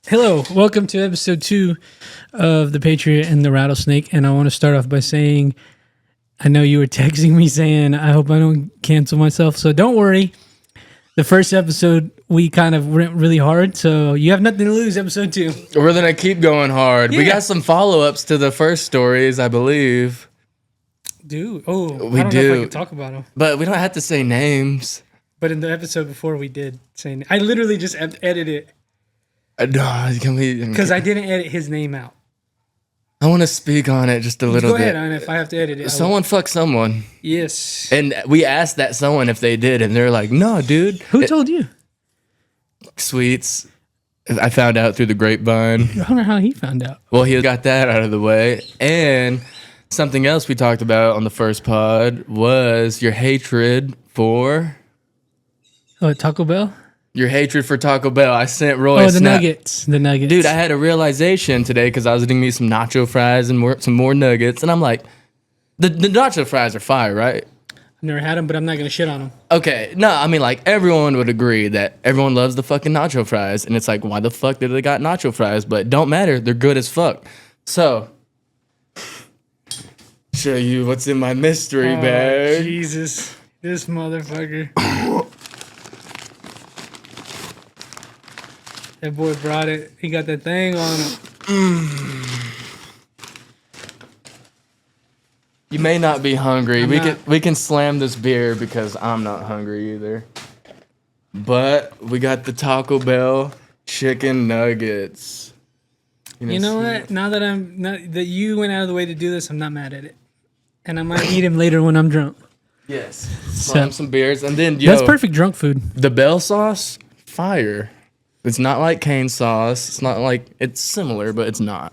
Hello, welcome to episode 2 of the Patriot and the Rattlesnake. And I want to start off by saying, I know you were texting me saying, I hope I don't cancel myself. So don't worry. The first episode, we kind of went really hard. So you have nothing to lose, episode 2. We're going to keep going hard. Yeah. We got some follow-ups to the first stories, I believe. Dude, We I don't know if I can talk about them. But we don't have to say names. But in the episode before, we did say, I literally just edited it. No, Because I didn't edit his name out. I want to speak on it just a little Go bit. ahead, and if I have to edit it, Someone fucked someone. Yes. And we asked that someone if they did, and they're like, no, dude. Who told you? Sweets. I found out through the grapevine. I don't know how he found out. Well, he got that out of the way. And something else we talked about on the first pod was your hatred for... Oh, Taco Bell? Your hatred for Taco Bell. I sent Roy a the snap. Nuggets. The Nuggets. Dude, I had a realization today because I was eating me some nacho fries and some more nuggets. And I'm like, the nacho fries are fire, right? I've never had them, but I'm not going to shit on them. Okay. No, I mean, like, everyone would agree that everyone loves the fucking nacho fries. And it's like, why the fuck did they got nacho fries? But don't matter. They're good as fuck. So, show you what's in my mystery bag. Jesus. This motherfucker. That boy brought it. He got that thing on him. You may not be hungry. I'm We can slam this beer because I'm not hungry either. But we got the Taco Bell chicken nuggets. You know what? Now that that you went out of the way to do this, I'm not mad at it. And I might eat him later when I'm drunk. Yes. Slam some beers. And then, yo, that's perfect drunk food. The Bell sauce, fire. It's not like cane sauce. It's not like, it's similar, but it's not.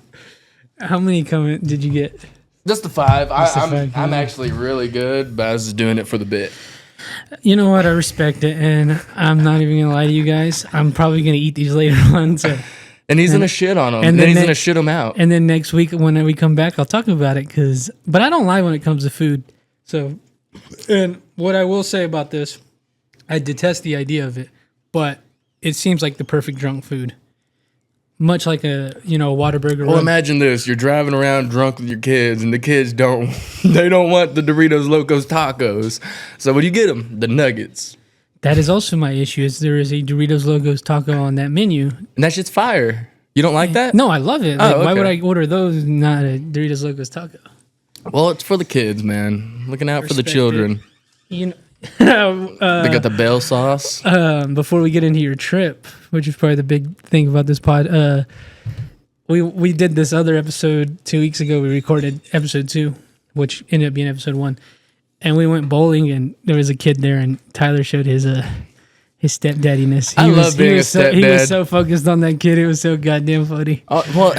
How many did you get? Just the 5. I'm five. actually really good, but I was just doing it for the bit. You know what? I respect it, and I'm not even gonna lie to you guys. I'm probably gonna eat these later on. So. And he's gonna shit on them, and then he's gonna shit them out. And then next week when we come back, I'll talk about it. But I don't lie when it comes to food. So, and what I will say about this, I detest the idea of it, but it seems like the perfect drunk food. Much like a Whataburger. Well, imagine this: you're driving around drunk with your kids, and the kids don't want the Doritos Locos Tacos. So what do you get them? The nuggets. That is also my issue. Is there is a Doritos Locos taco on that menu, and that shit's fire. You don't like that? No, I love it. Like, okay. Why would I order those and not a Doritos Locos taco? Well, it's for the kids, man. Looking out for the children. You know. They got the Bell sauce. Before we get into your trip, which is probably the big thing about this pod, we did this other episode 2 weeks ago. We recorded episode 2, which ended up being episode 1, and we went bowling, and there was a kid there, and Tyler showed his stepdaddiness. I love being a stepdad. He was so focused on that kid; it was so goddamn funny. Well,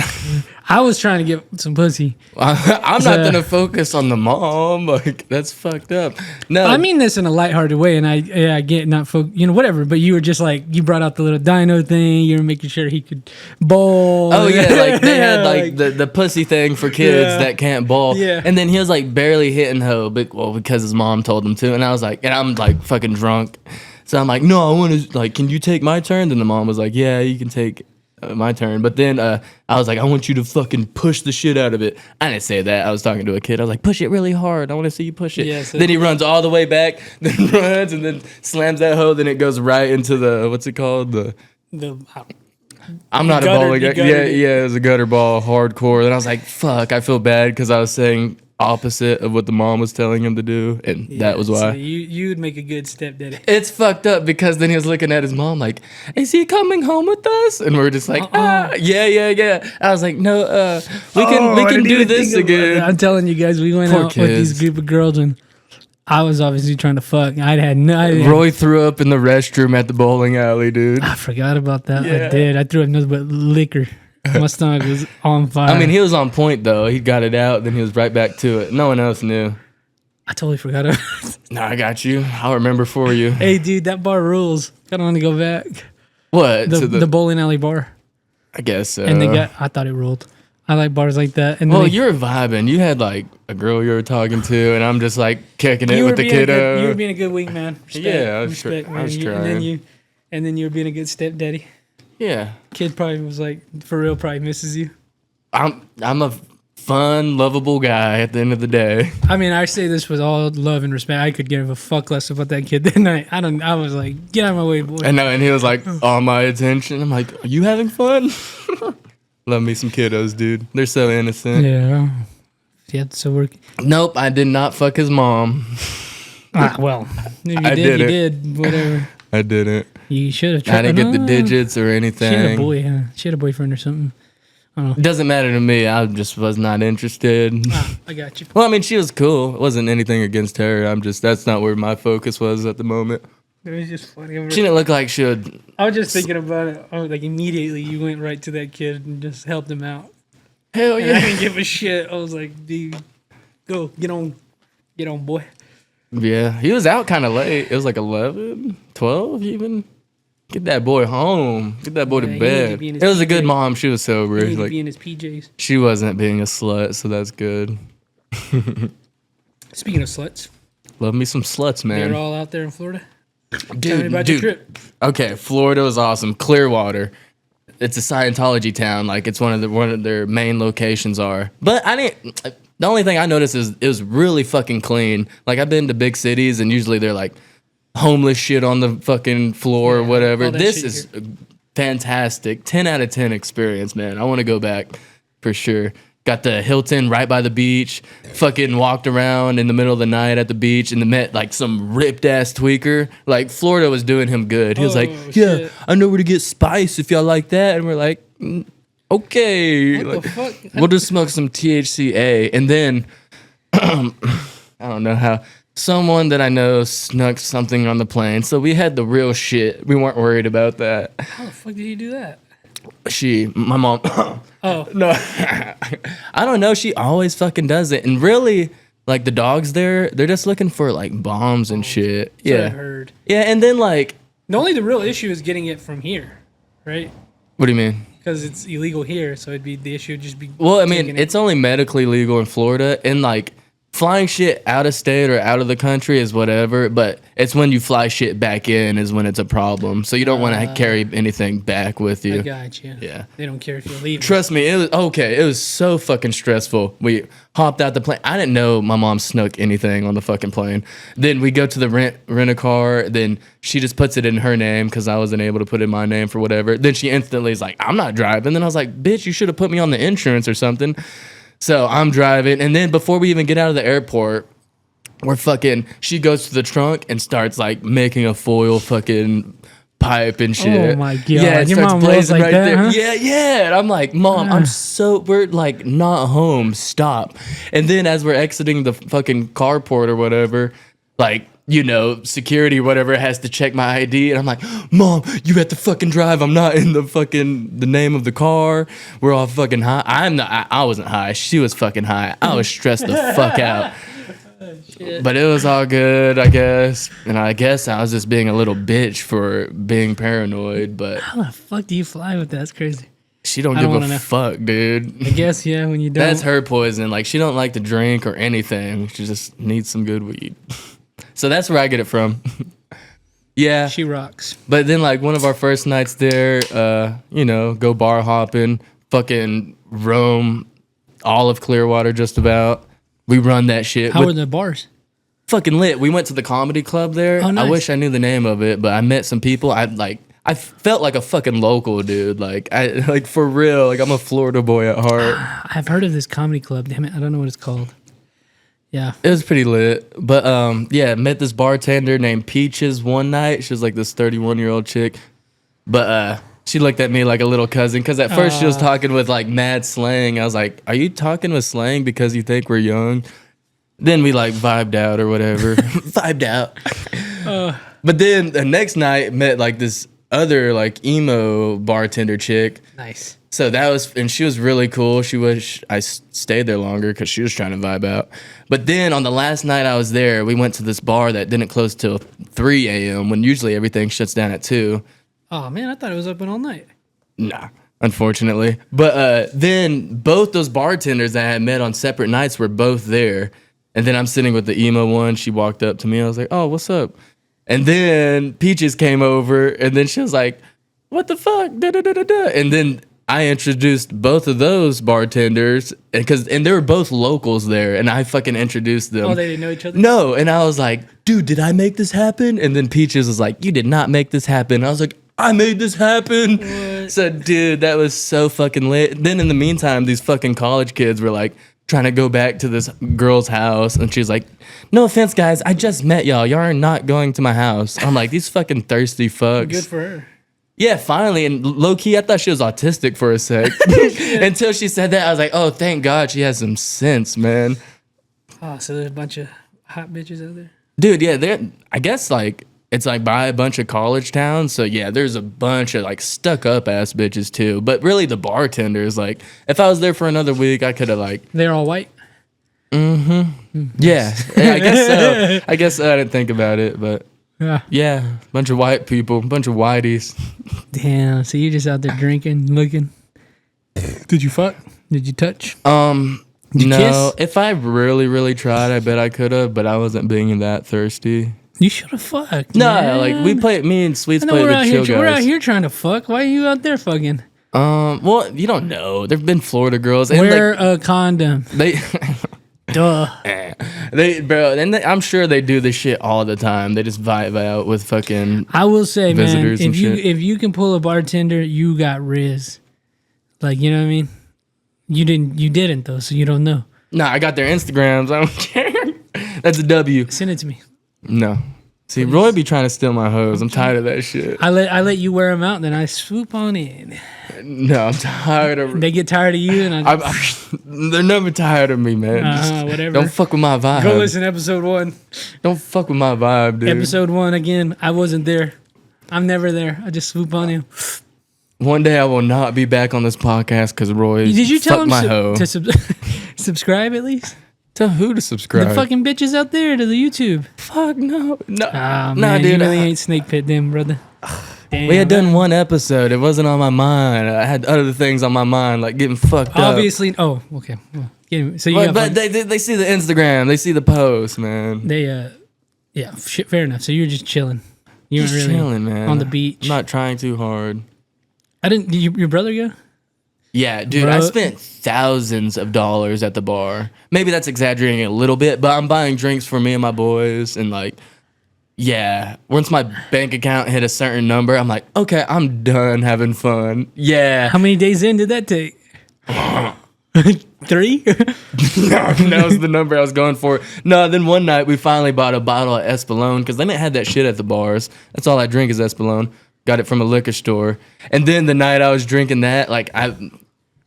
I was trying to get some pussy. I'm not gonna focus on the mom. Like, that's fucked up. No, I mean this in a lighthearted way, and I get not whatever. But you were just like, you brought out the little dino thing. You were making sure he could bowl. Oh yeah, like they had like the pussy thing for kids that can't bowl. Yeah. And then he was like barely hitting hoe, because his mom told him to. And I was like, and I'm like fucking drunk, so I'm like, no, I want to, like, can you take my turn? Then the mom was like, yeah, you can take my turn. But then I was like, I want you to fucking push the shit out of it. I didn't say that. I was talking to a kid. I was like, push it really hard. I want to see you push it. Yeah, so then he runs all the way back, then runs and then slams that hoe. Then it goes right into the, what's it called? I'm not a bowling guy. Yeah, it was a gutter ball, hardcore. Then I was like, fuck, I feel bad because I was saying opposite of what the mom was telling him to do, and that was why. So you'd make a good stepdaddy. It's fucked up because then he was looking at his mom like, is he coming home with us? And we're just like, yeah. I was like, no, we can do this again. I'm telling you guys, we went out with these group of girls, and I was obviously trying to fuck. Roy threw up in the restroom at the bowling alley, dude. I forgot about that. Yeah. I did. I threw up nothing but liquor. My stomach was on fire. I mean, he was on point though. He got it out, then he was right back to it. No one else knew. I totally forgot about it. No, I got you. I'll remember for you. Hey, dude, that bar rules. I don't want to go back. What? The bowling alley bar. I guess so. And I thought it ruled. I like bars like that. And you're vibing. You had like a girl you were talking to, and I'm just like kicking it with the kiddo. You were being a good wingman. Respect, Yeah, I was respect, trying. And then you were being a good stepdaddy. Yeah. Kid probably was like, for real, probably misses you. I'm a fun, lovable guy at the end of the day. I mean, I say this with all love and respect. I could give a fuck less about that kid that night. I was like, get out of my way, boy. And he was like, all my attention. I'm like, are you having fun? Love me some kiddos, dude. They're so innocent. Yeah. Yeah, so we're... Nope, I did not fuck his mom. Well, if you I did, you didn't. did. Whatever. I didn't. You should have I didn't get the digits or She had a anything. boy, huh? She had a boyfriend or something. It doesn't matter to me. I just was not interested. I got you. Well, I mean, she was cool. It wasn't anything against her. That's not where my focus was at the moment. It was just funny. She didn't look like she would. I was just thinking about it. I was like, immediately you went right to that kid and just helped him out. Hell And I yeah. didn't give a shit. I was like, dude, go, get on, boy. Yeah, he was out kind of late. It was like 11, 12 even. Get that boy home. Get that boy Yeah, to he needed bed. to be in his It was a good PJs. mom. She was sober. He needed to Like, be in his PJs. she wasn't being a slut, so that's good. Speaking of sluts, Love me some sluts, they're man. all out there in Florida. Tell me Dude, about your trip. Okay, Florida was awesome. Clearwater. It's a Scientology town. Like it's one of their main locations are. But I didn't. The only thing I noticed is it was really fucking clean. Like I've been to big cities and usually they're like homeless shit on the fucking floor or Yeah, whatever. all that This shit is a fantastic. 10 out of 10 experience, man. I want to go back for sure. Got the Hilton right by the beach. Fucking walked around in the middle of the night at the beach and met like some ripped ass tweaker. Like Florida was doing him good. He was like, Oh, "Yeah, shit. I know where to get spice if y'all like that." And we're like, "Okay." What Like, the fuck? we'll just smoke some THCA. And then I don't know how someone that I know snuck something on the plane. So we had the real shit. We weren't worried about that. How the fuck did you do that? My mom. Oh, No, I don't know. She always fucking does it. And really, like the dogs there, they're just looking for like bombs and shit. that's what I Yeah. heard. Yeah. And then like, The real issue is getting it from here, right? what do you mean? Because it's illegal here, so the issue would just be. Well, I taking mean, it. it's only medically legal in Florida, and like flying shit out of state or out of the country is whatever, but it's when you fly shit back in is when it's a problem. So you don't want to carry anything back with I you. got you. Yeah. They don't care if you leave. Trust me, it was okay. It was so fucking stressful. We hopped out the plane. I didn't know my mom snuck anything on the fucking plane. Then we go to the rent a car. Then she just puts it in her name because I wasn't able to put in my name for whatever. Then she instantly is like, "I'm not driving." Then I was like, "Bitch, you should have put me on the insurance or something." So I'm driving, and then before we even get out of the airport, she goes to the trunk and starts like making a foil fucking pipe and shit. Oh my God. Yeah, it Your starts mom rolls blazing like right that, there. huh? Yeah, yeah. And I'm like, "Mom, we're like not home. Stop." And then as we're exiting the fucking carport or whatever, like, you know, security or whatever has to check my ID. And I'm like, "Mom, you have to fucking drive. I'm not in the name of the car. We're all fucking high." I wasn't high. She was fucking high. I was stressed the fuck out. But it was all good, I guess. And I guess I was just being a little bitch for being paranoid. But How the fuck do you fly with that? That's crazy. she don't I give don't a wanna know. fuck, dude. I guess, yeah, when you don't. That's her poison. Like, she don't like to drink or anything. She just needs some good weed. So that's where I get it from. Yeah. She rocks. But then, like, one of our first nights there, you know, go bar hopping, fucking roam all of Clearwater just about. We run that shit. How with- were the bars? fucking lit. We went to the comedy club there. Oh, nice. I wish I knew the name of it, but I met some people. I felt like a fucking local dude. Like for real. Like I'm a Florida boy at heart. I've heard of this comedy club. Damn it, I don't know what it's called. Yeah. It was pretty lit. But yeah, met this bartender named Peaches one night. She was like this 31-year-old chick. But she looked at me like a little cousin because at first she was talking with like mad slang. I was like, "Are you talking with slang because you think we're young?" Then we like vibed out or whatever. Vibed out. But then the next night met like this other like emo bartender chick. Nice. So that was, and she was really cool. She wished I stayed there longer because she was trying to vibe out. But then on the last night I was there, we went to this bar that didn't close till 3 a.m. when usually everything shuts down at 2. Oh man, I thought it was open all night. Nah, unfortunately. But then both those bartenders that I had met on separate nights were both there. And then I'm sitting with the emo one. She walked up to me. I was like, "Oh, what's up?" And then Peaches came over, and then she was like, what the fuck? Da, da, da, da, da. And then I introduced both of those bartenders and they were both locals there, and I fucking introduced them. Oh, they didn't know each other? No, and I was like, dude, did I make this happen? And then Peaches was like, you did not make this happen. I was like, I made this happen. What? So, dude, that was so fucking lit. Then in the meantime, these fucking college kids were like trying to go back to this girl's house, and she's like, no offense, guys, I just met y'all. Y'all are not going to my house. I'm like, these fucking thirsty fucks. Good for her. Yeah, finally. And low key, I thought she was autistic for a sec. Until she said that, I was like, oh, thank God she has some sense, man. Oh, so there's a bunch of hot bitches out there? Dude, yeah, I guess like it's like by a bunch of college towns. So yeah, there's a bunch of like stuck up ass bitches too. But really the bartenders, like if I was there for another week, I could have like They're all white? yeah, I guess so. I guess so. I didn't think about it, but Yeah. bunch of white people, bunch of whiteys. Damn. So you just out there drinking, looking. Did you fuck? Did you touch? Did you No, kiss? if I really, really tried, I bet I could have, but I wasn't being that thirsty. You should have fucked. No, man. like we played. Me and Sweets I know played we're the out chill here. We're out guys. here trying to fuck. Why are you out there fucking? Well, you don't know. There've been Florida girls. And Wear a condom. they, Duh. bro, and I'm sure they do this shit all the time. They just vibe out with fucking. I will say, man, Visitors and shit. if you can pull a bartender, you got riz. Like, you know what I mean? You didn't though, so you don't know. Nah, I got their Instagrams. I don't care. That's a W. Send it to me. No. See, Roy be trying to steal my hose. I'm tired of that shit. I let you wear them out, then I swoop on in. No, I'm tired of. They get tired of you, and They're never tired of me, man. whatever. Don't fuck with my vibe. Go listen to episode 1. Don't fuck with my vibe, dude. Episode 1 again. I wasn't there. I'm never there. I just swoop on you. One day I will not be back on this podcast because Roy Did you tell fucked him my hoe. to subscribe at least? Tell who to subscribe? The fucking bitches out there to the YouTube. Fuck no. No, Ah, no, man, dude. you really ain't Snake Pit then, brother. Damn, We had done man. one episode. It wasn't on my mind. I had other things on my mind, like getting fucked up. Obviously. Oh, okay. Well, so you got But they see the Instagram. They see the post, man. yeah, shit, fair enough. So you're just chilling. You weren't Just really chilling, man. on the beach. I'm not trying too hard. Did your brother go? Yeah, dude, Bro. I spent thousands of dollars at the bar. Maybe that's exaggerating a little bit, but I'm buying drinks for me and my boys. And like, yeah, once my bank account hit a certain number, I'm like, okay, I'm done having fun. Yeah. How many days in did that take? 3? That was the number I was going for. No, then one night we finally bought a bottle of Espolòn because they didn't have that shit at the bars. That's all I drink is Espolòn. Got it from a liquor store. And then the night I was drinking that, like I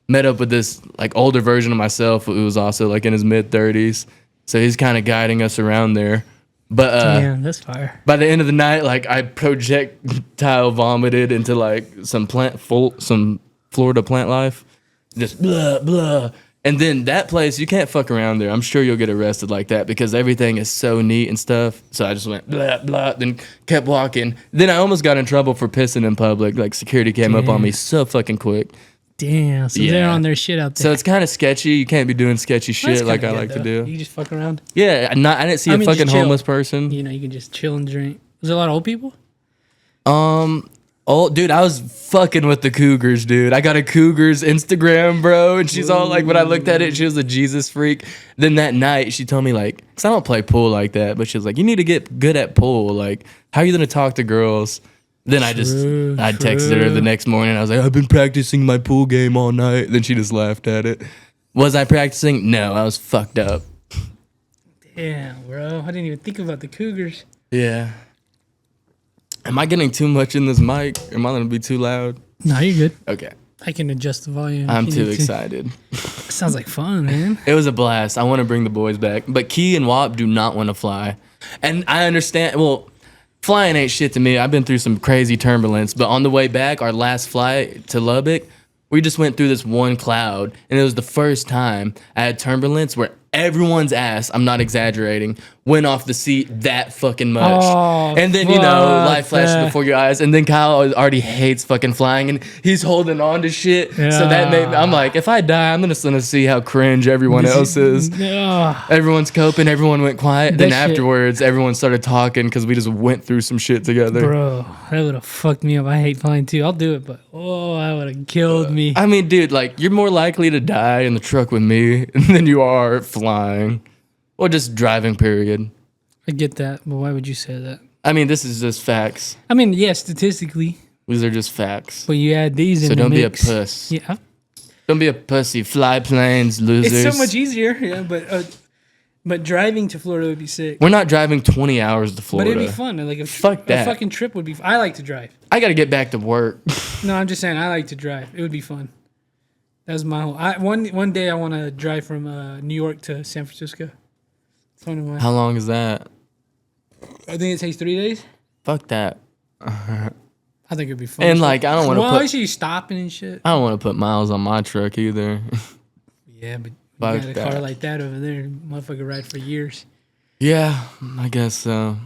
met up with this like older version of myself who was also like in his mid-30s. So he's kind of guiding us around there. But Damn, that's fire. by the end of the night, like I projectile vomited into like some Florida plant life. Just blah, blah. And then that place, you can't fuck around there. I'm sure you'll get arrested like that because everything is so neat and stuff. So I just went blah, blah, then kept walking. Then I almost got in trouble for pissing in public. Like security came up on me so fucking quick. Damn, so Yeah. they're on their shit out there. So it's kind of sketchy. You can't be doing sketchy That's shit like I kinda like good, to though. do. You just fuck around. Yeah, I didn't see a just fucking chill. homeless person. You know, you can just chill and drink. Was there a lot of old people? Oh, dude, I was fucking with the Cougars, dude. I got a Cougars Instagram, bro, and she's all like, when I looked at it, she was a Jesus freak. Then that night, she told me like, cause I don't play pool like that, but she was like, you need to get good at pool. Like, how are you gonna talk to girls? Then I texted her the next morning. I was like, I've been practicing my pool game all night. Then she just laughed at it. Was I practicing? No, I was fucked up. Damn, bro. I didn't even think about the Cougars. Yeah. Am I getting too much in this mic? Am I gonna be too loud? No, you're good. Okay. I can adjust the volume. I'm if you too need to. excited. Sounds like fun, man. It was a blast. I want to bring the boys back. But Key and Wop do not want to fly. And I understand. Well, flying ain't shit to me. I've been through some crazy turbulence. But on the way back, our last flight to Lubbock, we just went through this one cloud. And it was the first time I had turbulence where everyone's ass, I'm not exaggerating, went off the seat that fucking much. Oh, And then, life flashed before your eyes. And then Kyle already hates fucking flying and he's holding on to shit. So that made me, I'm like, if I die, I'm just gonna see how cringe everyone else is. Everyone's coping, everyone went quiet. Then afterwards, everyone started talking because we just went through some shit together. Bro, that would have fucked me up. I hate flying too. I'll do it, but that would have killed me. I mean, dude, like, you're more likely to die in the truck with me than you are flying. Or just driving, period. I get that, but why would you say that? I mean, this is just facts. I mean, yeah, statistically. These are just facts. But you add these in the don't mix. be a puss. Yeah. Don't be a pussy. Fly planes, losers. It's so much easier, yeah, but driving to Florida would be sick. We're not driving 20 hours to Florida. But it'd be fun. Like a fucking trip would be fun. I like to drive. I got to get back to work. No, I'm just saying I like to drive. It would be fun. That's my whole... One day I want to drive from New York to San Francisco. How long is that? I think it takes 3 days. Fuck that. I think it'd be fun. And like, I don't want to Well, obviously you stopping and shit. I don't want to put miles on my truck either. Yeah, but you got a car like that over there, motherfucker ride for years. Yeah, I guess so.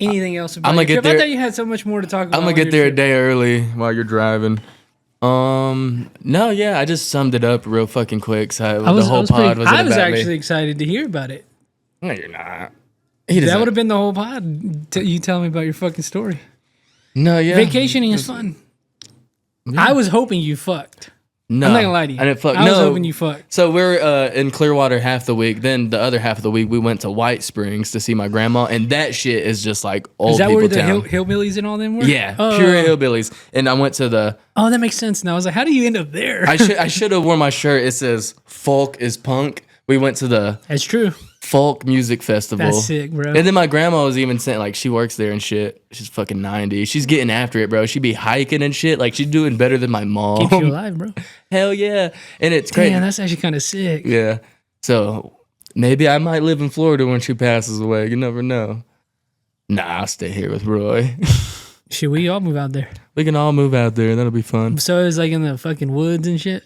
Anything else about I'm gonna your get trip? there. I thought you had so much more to talk about. I'm gonna get there a day early while you're driving. No, yeah, I just summed it up real fucking quick. So the whole pod was about me. actually excited to hear about it. No, you're not. That would have been the whole pod. You tell me about your fucking story. No, yeah. Vacationing is fun. Yeah. I was hoping you fucked. No, I'm not gonna lie to you. I didn't fuck. I was hoping you fucked. So we're in Clearwater half the week. Then the other half of the week, we went to White Springs to see my grandma, and that shit is just like old people town. Is that where the hillbillies and all them were? Yeah, pure hillbillies. And I went to the. Oh, that makes sense now. I was like, how do you end up there? I should have worn my shirt. It says "Folk is Punk." We went to the. That's true. Folk music festival. That's sick, bro. And then my grandma was even saying, like, she works there and shit. She's fucking 90. She's getting after it, bro. She be hiking and shit. Like, she's doing better than my mom. Keeps you alive, bro. Hell yeah. And it's great. Damn, that's actually kind of sick. Yeah. So maybe I might live in Florida when she passes away. You never know. Nah, I'll stay here with Roy. Should we all move out there? We can all move out there. That'll be fun. So it's like in the fucking woods and shit?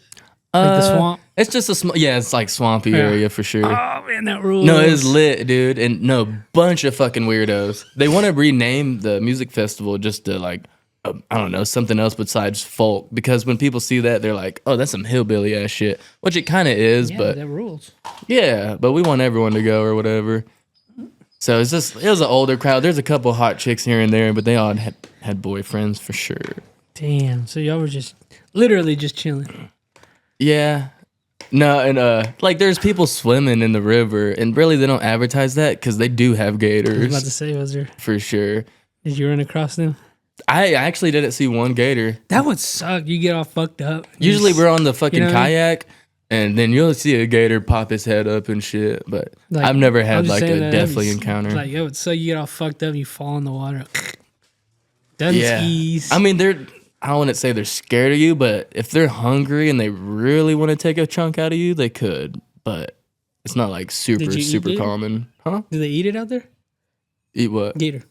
Like the swamp? It's just it's like swampy area for sure. Oh, man, that rules. No, it's lit, dude. And no, bunch of fucking weirdos. They want to rename the music festival just to like, I don't know, something else besides folk. Because when people see that, they're like, oh, that's some hillbilly ass shit. Which it kind of is, but. that rules. Yeah, but we want everyone to go or whatever. So it was an older crowd. There's a couple hot chicks here and there, but they all had boyfriends for sure. Damn. So y'all were just literally just chilling. Yeah. No, and like there's people swimming in the river, and really they don't advertise that because they do have gators. I was about to say, was there? For sure. Did you run across them? I actually didn't see one gator. That would suck. You get all fucked up. Usually we're on the fucking kayak, and then you'll see a gator pop his head up and shit, but like, I've never had like a deathly encounter. Like, it would suck. You get all fucked up, you fall in the water. Doesn't ease. I mean, I don't want to say they're scared of you, but if they're hungry and they really want to take a chunk out of you, they could. But it's not like super common. Huh? Do they eat it out there? Eat what? Gator.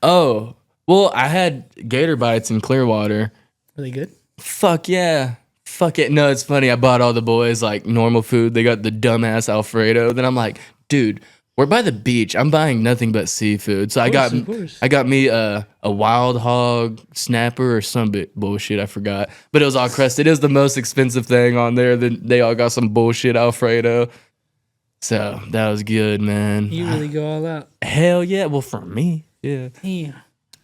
Oh, well, I had gator bites in Clearwater. Were they good? Fuck yeah. Fuck it. No, it's funny. I bought all the boys like normal food. They got the dumbass Alfredo. Then I'm like, dude, we're by the beach. I'm buying nothing but seafood. So I got me a wild hog snapper or some bit bullshit. I forgot, but it was all crusted. It was the most expensive thing on there. Then they all got some bullshit Alfredo. So that was good, man. You really go all out. Hell yeah. Well, for me, yeah. Yeah.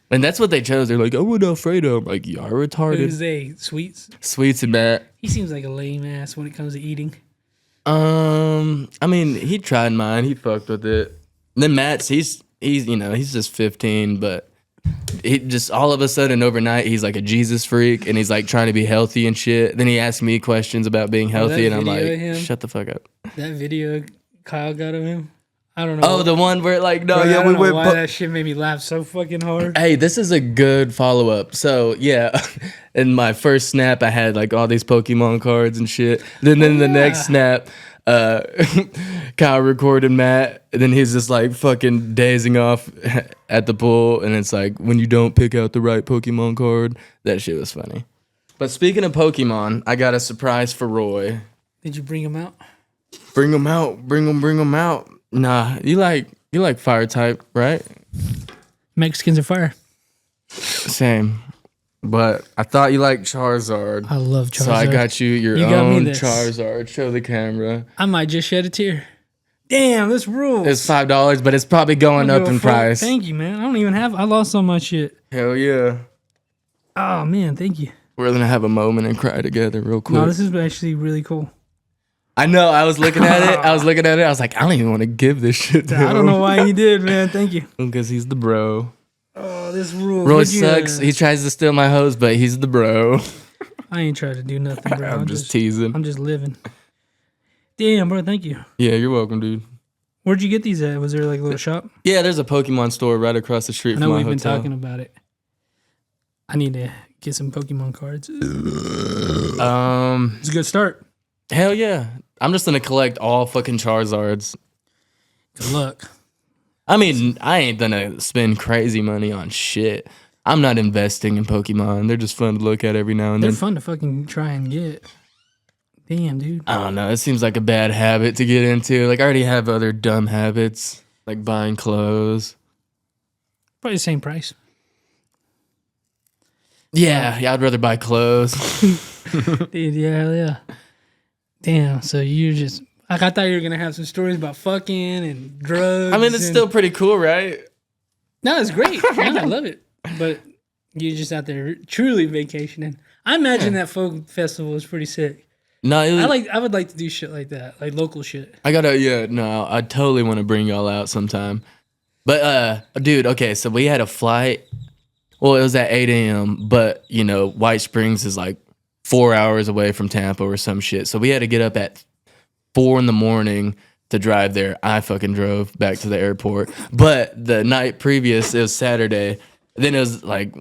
And that's what they chose. They're like, I want Alfredo. I'm like, y'all retarded. Who's they? Sweets? Sweets and Matt. He seems like a lame ass when it comes to eating. I mean, he tried mine. He fucked with it. And then Matt's, he's just 15, but he just all of a sudden overnight, he's like a Jesus freak, and he's like trying to be healthy and shit. Then he asked me questions about being healthy, and I'm like, shut the fuck up. That video Kyle got of him. I don't know. Oh, the one where like, no, bro, yeah, we went. Why that shit made me laugh so fucking hard. Hey, this is a good follow up. So yeah, in my first snap, I had like all these Pokemon cards and shit. Then the next snap, Kyle recorded Matt, and then he's just like fucking dazing off at the pool, and it's like when you don't pick out the right Pokemon card. That shit was funny. But speaking of Pokemon, I got a surprise for Roy. Did you bring him out? Bring them out. Bring them out. Nah, you like fire type, right? Mexicans are fire. Same. But I thought you liked Charizard. I love Charizard. So I got you your got me own this. Charizard. Show the camera. I might just shed a tear. Damn, this rules. It's $5, but it's probably going up in price. Thank you, man. I don't even have. I lost all my shit. Hell yeah. Oh man, thank you. We're gonna have a moment and cry together real quick. No, this is actually really cool. I know. I was looking at it. I was like, I don't even want to give this shit to him. I don't know why he did, man. Thank you. Because he's the bro. Oh, this rules. Roy sucks. He tries to steal my hose, but he's the bro. I ain't trying to do nothing, bro. I'm just teasing. I'm just living. Damn, bro. Thank you. Yeah, you're welcome, dude. Where'd you get these at? Was there like a little shop? Yeah, there's a Pokemon store right across the street I know from my we've been hotel. talking about it. I need to get some Pokemon cards. It's a good start. Hell yeah. I'm just gonna collect all fucking Charizards. Good luck. I mean, I ain't gonna spend crazy money on shit. I'm not investing in Pokemon. They're just fun to look at every now and They're then. fun to fucking try and get. Damn, dude. I don't know. It seems like a bad habit to get into. Like, I already have other dumb habits, like buying clothes. Probably the same price. Yeah, I'd rather buy clothes. Dude, yeah. Damn, so you just... Like, I thought you were going to have some stories about fucking and drugs. I mean, it's still pretty cool, right? No, it's great. No, I love it. But you're just out there truly vacationing. I imagine that folk festival was pretty sick. No, it was, I would like to do shit like that, like local shit. I totally want to bring y'all out sometime. But, dude, okay, so we had a flight. Well, it was at 8 a.m., but, you know, White Springs is like 4 hours away from Tampa or some shit. So we had to get up at 4 a.m. to drive there. I fucking drove back to the airport. But the night previous, it was Saturday. Then it was like,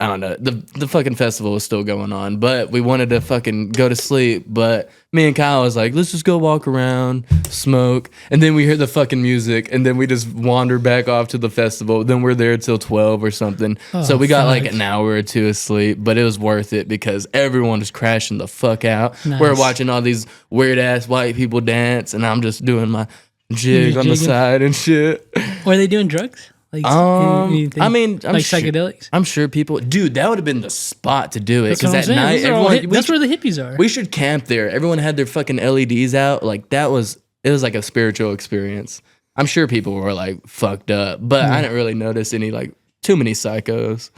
I don't know, the fucking festival was still going on. But we wanted to fucking go to sleep. But me and Kyle was like, let's just go walk around, smoke. And then we hear the fucking music. And then we just wander back off to the festival. Then we're there till 12 or something. So we got like an hour or two of sleep. But it was worth it because everyone was crashing the fuck out. Nice. We're watching all these weird ass white people dance. And I'm just doing my jig on the side and shit. Were they doing drugs? Like, I mean, I'm like sure, psychedelics. I'm sure people, dude, that would have been the spot to do it That's because what at I'm saying. night, Those are all everyone, that's where the hippies are. we should camp there. Everyone had their fucking LEDs out. Like it was like a spiritual experience. I'm sure people were like fucked up, but I didn't really notice any like too many psychos.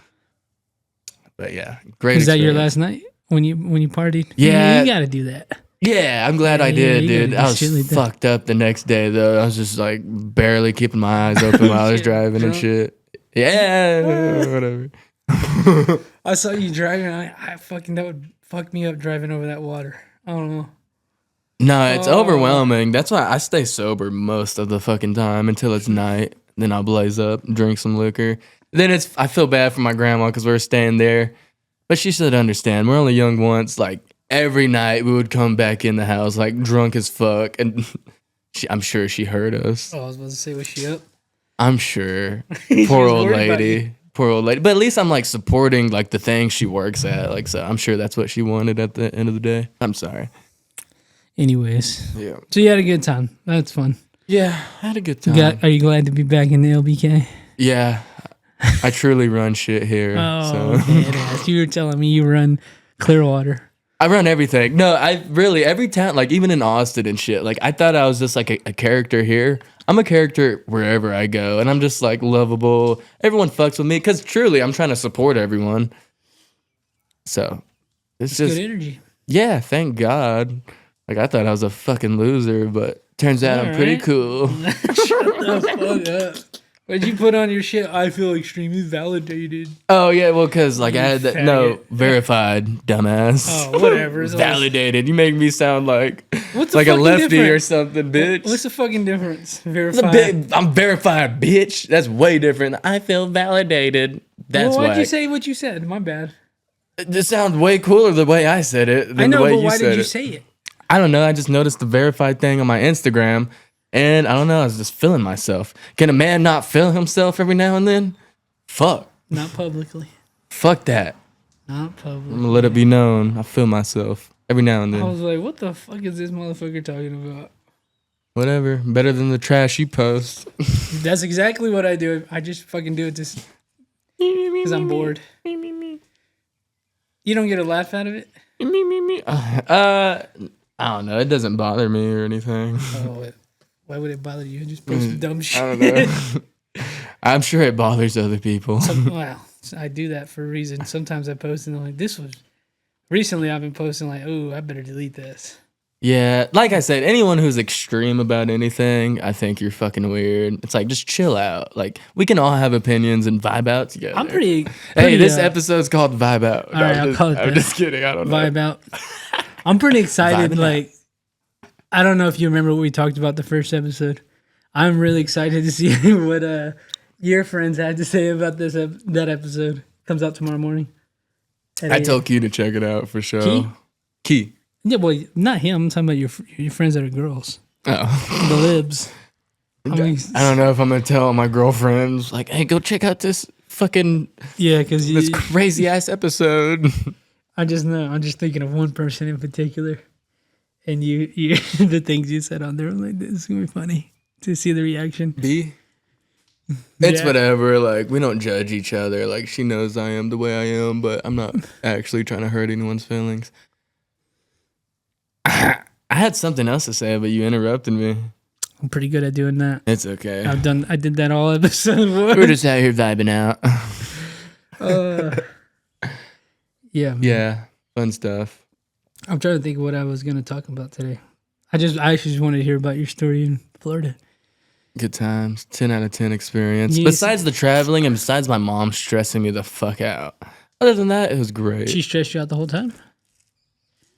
But yeah, great. Was that your experience. last night when you partied? Yeah. you got to do that. Yeah, I'm glad I Yeah, did, you gotta dude. do I was shit like that. fucked up the next day though. I was just like barely keeping my eyes open while I was Shit, driving and drunk. shit. Yeah, whatever. I saw you driving. I fucking that would fuck me up driving over that water. I don't know. No, it's overwhelming. That's why I stay sober most of the fucking time until it's night. Then I'll blaze up, drink some liquor. Then I feel bad for my grandma because we were staying there. But she should understand. We're only young once. Like, every night we would come back in the house, like, drunk as fuck. And I'm sure she heard us. Oh, I was about to say, was she up? I'm sure. She Poor was old worried about you. lady. Poor old lady. But at least I'm, like, supporting, like, the thing she works at. Like, so I'm sure that's what she wanted at the end of the day. I'm sorry. Anyways. Yeah. So you had a good time. That's fun. Yeah, I had a good time. Are you glad to be back in the LBK? Yeah. I truly run shit here. Oh, So. badass. You were telling me you run Clearwater. I run everything. No, I really, every town, like even in Austin and shit, like I thought I was just like a character here. I'm a character wherever I go, and I'm just like lovable. Everyone fucks with me because truly I'm trying to support everyone. So it's just, Good energy. yeah, thank God. Like I thought I was a fucking loser, but turns out I'm pretty Alright. cool. Shut the fuck up. What'd you put on your shit? I feel extremely validated. Oh yeah, well, cause like I had that. No, faggot. verified, dumbass. Oh, whatever. It's always- Validated. You make me sound like What's the like a fucking lefty or difference? something, bitch. What's the fucking difference? It's a Verified. bit- I'm verified, bitch. That's way different. I feel validated. That's well, why'd why. you say what you said? My bad. This sounds way cooler the way I said it than I know, the way but you why said did you it. say it? I don't know. I just noticed the verified thing on my Instagram, and I don't know. I was just feeling myself. Can a man not feel himself every now and then? Fuck. Not publicly. Fuck that. Not I'm publicly. gonna let it be known. I feel myself. every now and I then. was like, what the fuck is this motherfucker talking about? Whatever, better than the trash you post. That's exactly what I do. I just fucking do it just because I'm bored. You don't get a laugh out of it? I don't know. It doesn't bother me or anything. Oh, why would it bother you? Just post dumb shit. I don't know. I'm sure it bothers other people. Wow, I do that for a reason. Sometimes I post and I'm like, this was. Recently, I've been posting like, oh, I better delete this. Yeah, like I said, anyone who's extreme about anything, I think you're fucking weird. It's like, just chill out. Like, we can all have opinions and vibe out together. I'm pretty Hey, this episode's called Vibe Out. All right, I'll call it I'm that. just kidding. I don't know. Vibe out. I'm pretty excited. Vibing Like, I don't know if you remember what we talked about the first episode. I'm really excited to see what your friends had to say about that episode. Comes out tomorrow morning. I told Key to check it out for sure. Key? Yeah, well, not him. I'm talking about your friends that are girls. Oh. The libs. I don't know if I'm going to tell my girlfriends, like, hey, go check out this fucking... Yeah, because... This crazy-ass episode. I just know. I'm just thinking of one person in particular. And you the things you said on there, I'm like, this is going to be funny to see the reaction. B? It's whatever. Like, we don't judge each other. Like, she knows I am the way I am, but I'm not actually trying to hurt anyone's feelings. I had something else to say, but you interrupted me. I'm pretty good at doing that. It's okay. I did that all episode. We're just out here vibing out. Yeah. Man. Yeah. Fun stuff. I'm trying to think of what I was going to talk about today. I actually just wanted to hear about your story in Florida. Good times. 10 out of 10 experience. Yes. Besides the traveling and besides my mom stressing me the fuck out. Other than that, it was great. She stressed you out the whole time?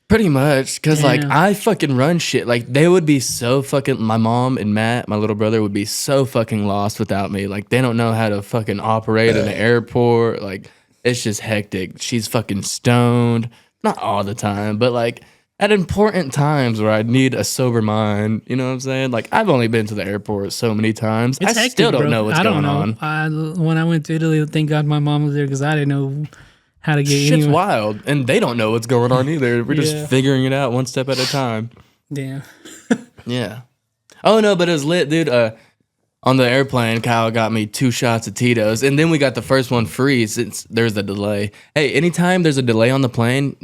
Pretty much, because like Damn. I fucking run shit. Like they would be so fucking. My mom and Matt, my little brother, would be so fucking lost without me. Like they don't know how to fucking operate in an airport. Like it's just hectic. She's fucking stoned, not all the time, but like at important times where I need a sober mind. You know what I'm saying? Like I've only been to the airport so many times. It's I hectic, still don't bro. know what's I don't going know. on. When I went to Italy, thank God my mom was there because I didn't know how to get Shit's anyone. wild, and they don't know what's going on either. We're Yeah. just figuring it out one step at a time. Damn. Yeah. Oh no, but it was lit, dude. On the airplane, Kyle got me 2 shots of Tito's, and then we got the first one free since there's a delay. Hey, anytime there's a delay on the plane,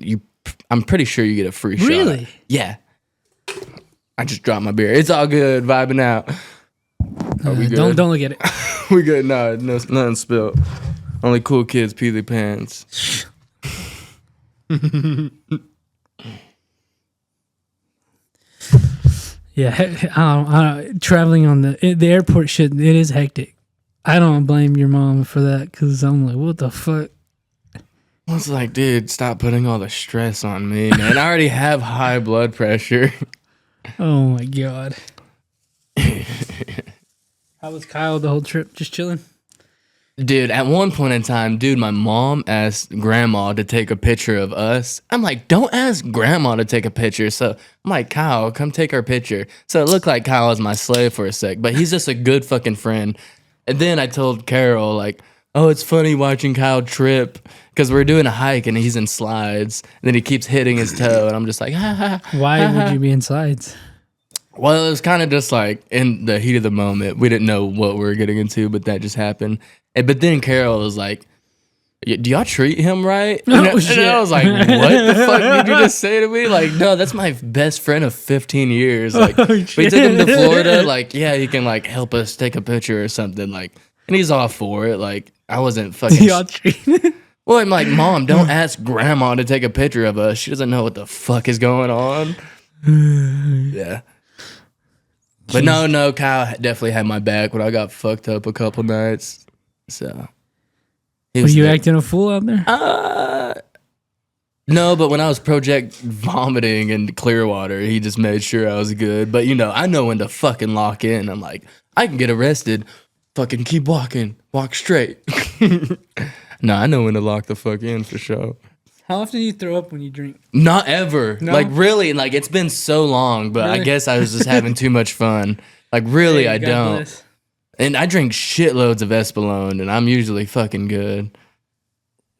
I'm pretty sure you get a free shot. Really? Yeah. I just dropped my beer. It's all good, vibing out. Are we good? Don't look at it. We good? No, nothing spilled. Only cool kids pee their pants. Yeah, I don't, traveling on the airport shit, it is hectic. I don't blame your mom for that because I'm like, what the fuck? I was like, dude, stop putting all the stress on me, man. I already have high blood pressure. Oh my God. How was Kyle the whole trip? Just chilling? Dude, at one point in time, dude, my mom asked grandma to take a picture of us. I'm like, don't ask grandma to take a picture. So I'm like, Kyle, come take our picture. So it looked like Kyle was my slave for a sec, but he's just a good fucking friend. And then I told Carol, like, oh, it's funny watching Kyle trip because we're doing a hike and he's in slides. And then he keeps hitting his toe. And I'm just like, ha ha. Why would you be in slides? Well, it was kind of just like in the heat of the moment. We didn't know what we were getting into, but that just happened. But then Carol was like, do y'all treat him right? And I was like, what the fuck did you just say to me? Like, no, that's my best friend of 15 years. Like, we took him to Florida. Like, yeah, he can like help us take a picture or something. Like, and he's all for it. Like, I wasn't fucking. Y'all treat. Well, I'm like, Mom, don't ask grandma to take a picture of us. She doesn't know what the fuck is going on. Yeah. But no, Kyle definitely had my back when I got fucked up a couple nights. So. Were you acting a fool out there? No, but when I was project vomiting in Clearwater, he just made sure I was good. But, you know, I know when to fucking lock in. I'm like, I can get arrested. Fucking keep walking. Walk straight. No, I know when to lock the fuck in for sure. How often do you throw up when you drink? Not ever. No? Like, really, like, it's been so long, but Really? I guess I was just having too much fun. Like, really, Hey, I God don't. bless. And I drink shitloads of Espolòn, and I'm usually fucking good.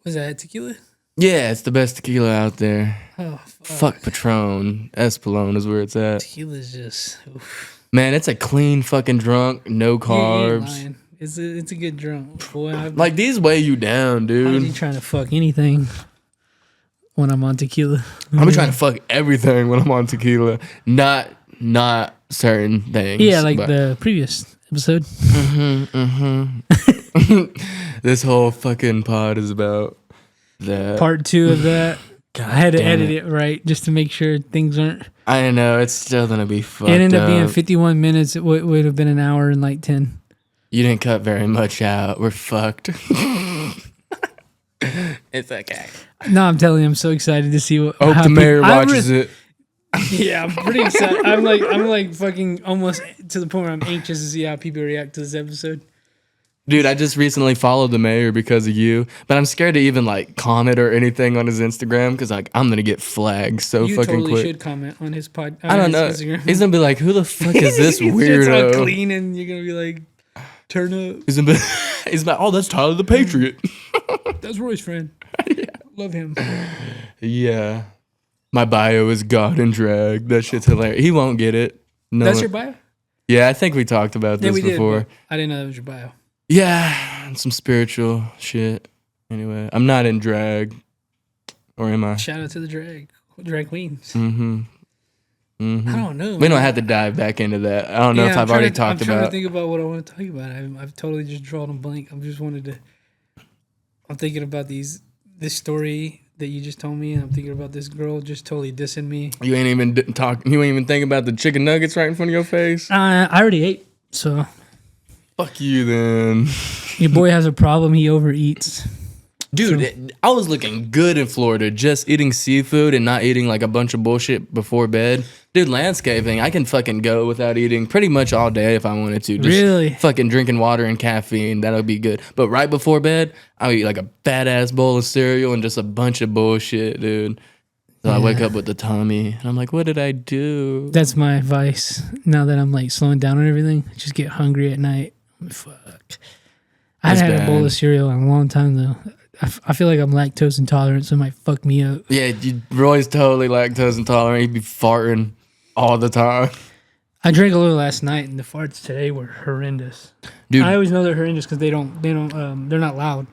Was that tequila? Yeah, it's the best tequila out there. Oh, Fuck Patron. Espolón is where it's at. tequila's just. Oof. Man, it's a clean fucking drunk, no You ain't carbs. lying. It's a good drunk. Boy, Like, these weigh you down, I be dude. trying to fuck anything when I'm on tequila. I be trying to fuck everything when I'm on tequila. Not certain things. Yeah, like but the previous episode. this whole fucking pod is about that. Part 2 of that. God I had to damn edit it right just to make sure things aren't. I know, it's still gonna be fucked It ended up being up. 51 minutes. It would have been an hour and like 10. You didn't cut very much out. We're fucked. It's okay. No, I'm telling you, I'm so excited to see what. Hope how the mayor I watches it. Yeah, I'm pretty excited. I'm like fucking almost to the point where I'm anxious to see how people react to this episode. Dude, I just recently followed the mayor because of you, but I'm scared to even like comment or anything on his Instagram because like I'm gonna get flagged so You fucking totally quick. should comment on his pod. I don't know. Instagram. He's gonna be like, "Who the fuck is this It's weirdo?" just all clean, and you're gonna be like, "Turn up." He's gonna be, he's like, "Oh, that's Tyler the Patriot." That's Roy's friend. Love him. Yeah, my bio is God in drag. That shit's hilarious. He won't get it. No, That's your bio. Yeah, I think we talked about this Yeah, we before. did. I didn't know that was your bio. Yeah, and some spiritual shit. Anyway, I'm not in drag, or am I? Shout out to the drag queens. Mm-hmm. I don't know. We don't have to dive back into that. I don't know if I've already talked I'm trying to about. think about what I want to talk about. I've totally just drawn a blank. I'm thinking about this story that you just told me, and I'm thinking about this girl just totally dissing me. You ain't even talk. You ain't even think about the chicken nuggets right in front of your face. I already ate, so Fuck you, then. your boy has a problem. He overeats. Dude, I was looking good in Florida, just eating seafood and not eating like a bunch of bullshit before bed. Dude, landscaping, I can fucking go without eating pretty much all day if I wanted to. Just Really? fucking drinking water and caffeine, that'll be good. But right before bed, I'll eat like a fat ass bowl of cereal and just a bunch of bullshit, dude. So I wake up with the tummy and I'm like, what did I do? That's my advice. Now that I'm like slowing down on everything, just get hungry at night. Fuck. I That's hadn't had a bowl bad. of cereal in a long time though. I feel like I'm lactose intolerant, so it might fuck me up. Yeah, Roy's totally lactose intolerant. He'd be farting all the time. I drank a little last night, and the farts today were horrendous. Dude, I always know they're horrendous because they're not loud.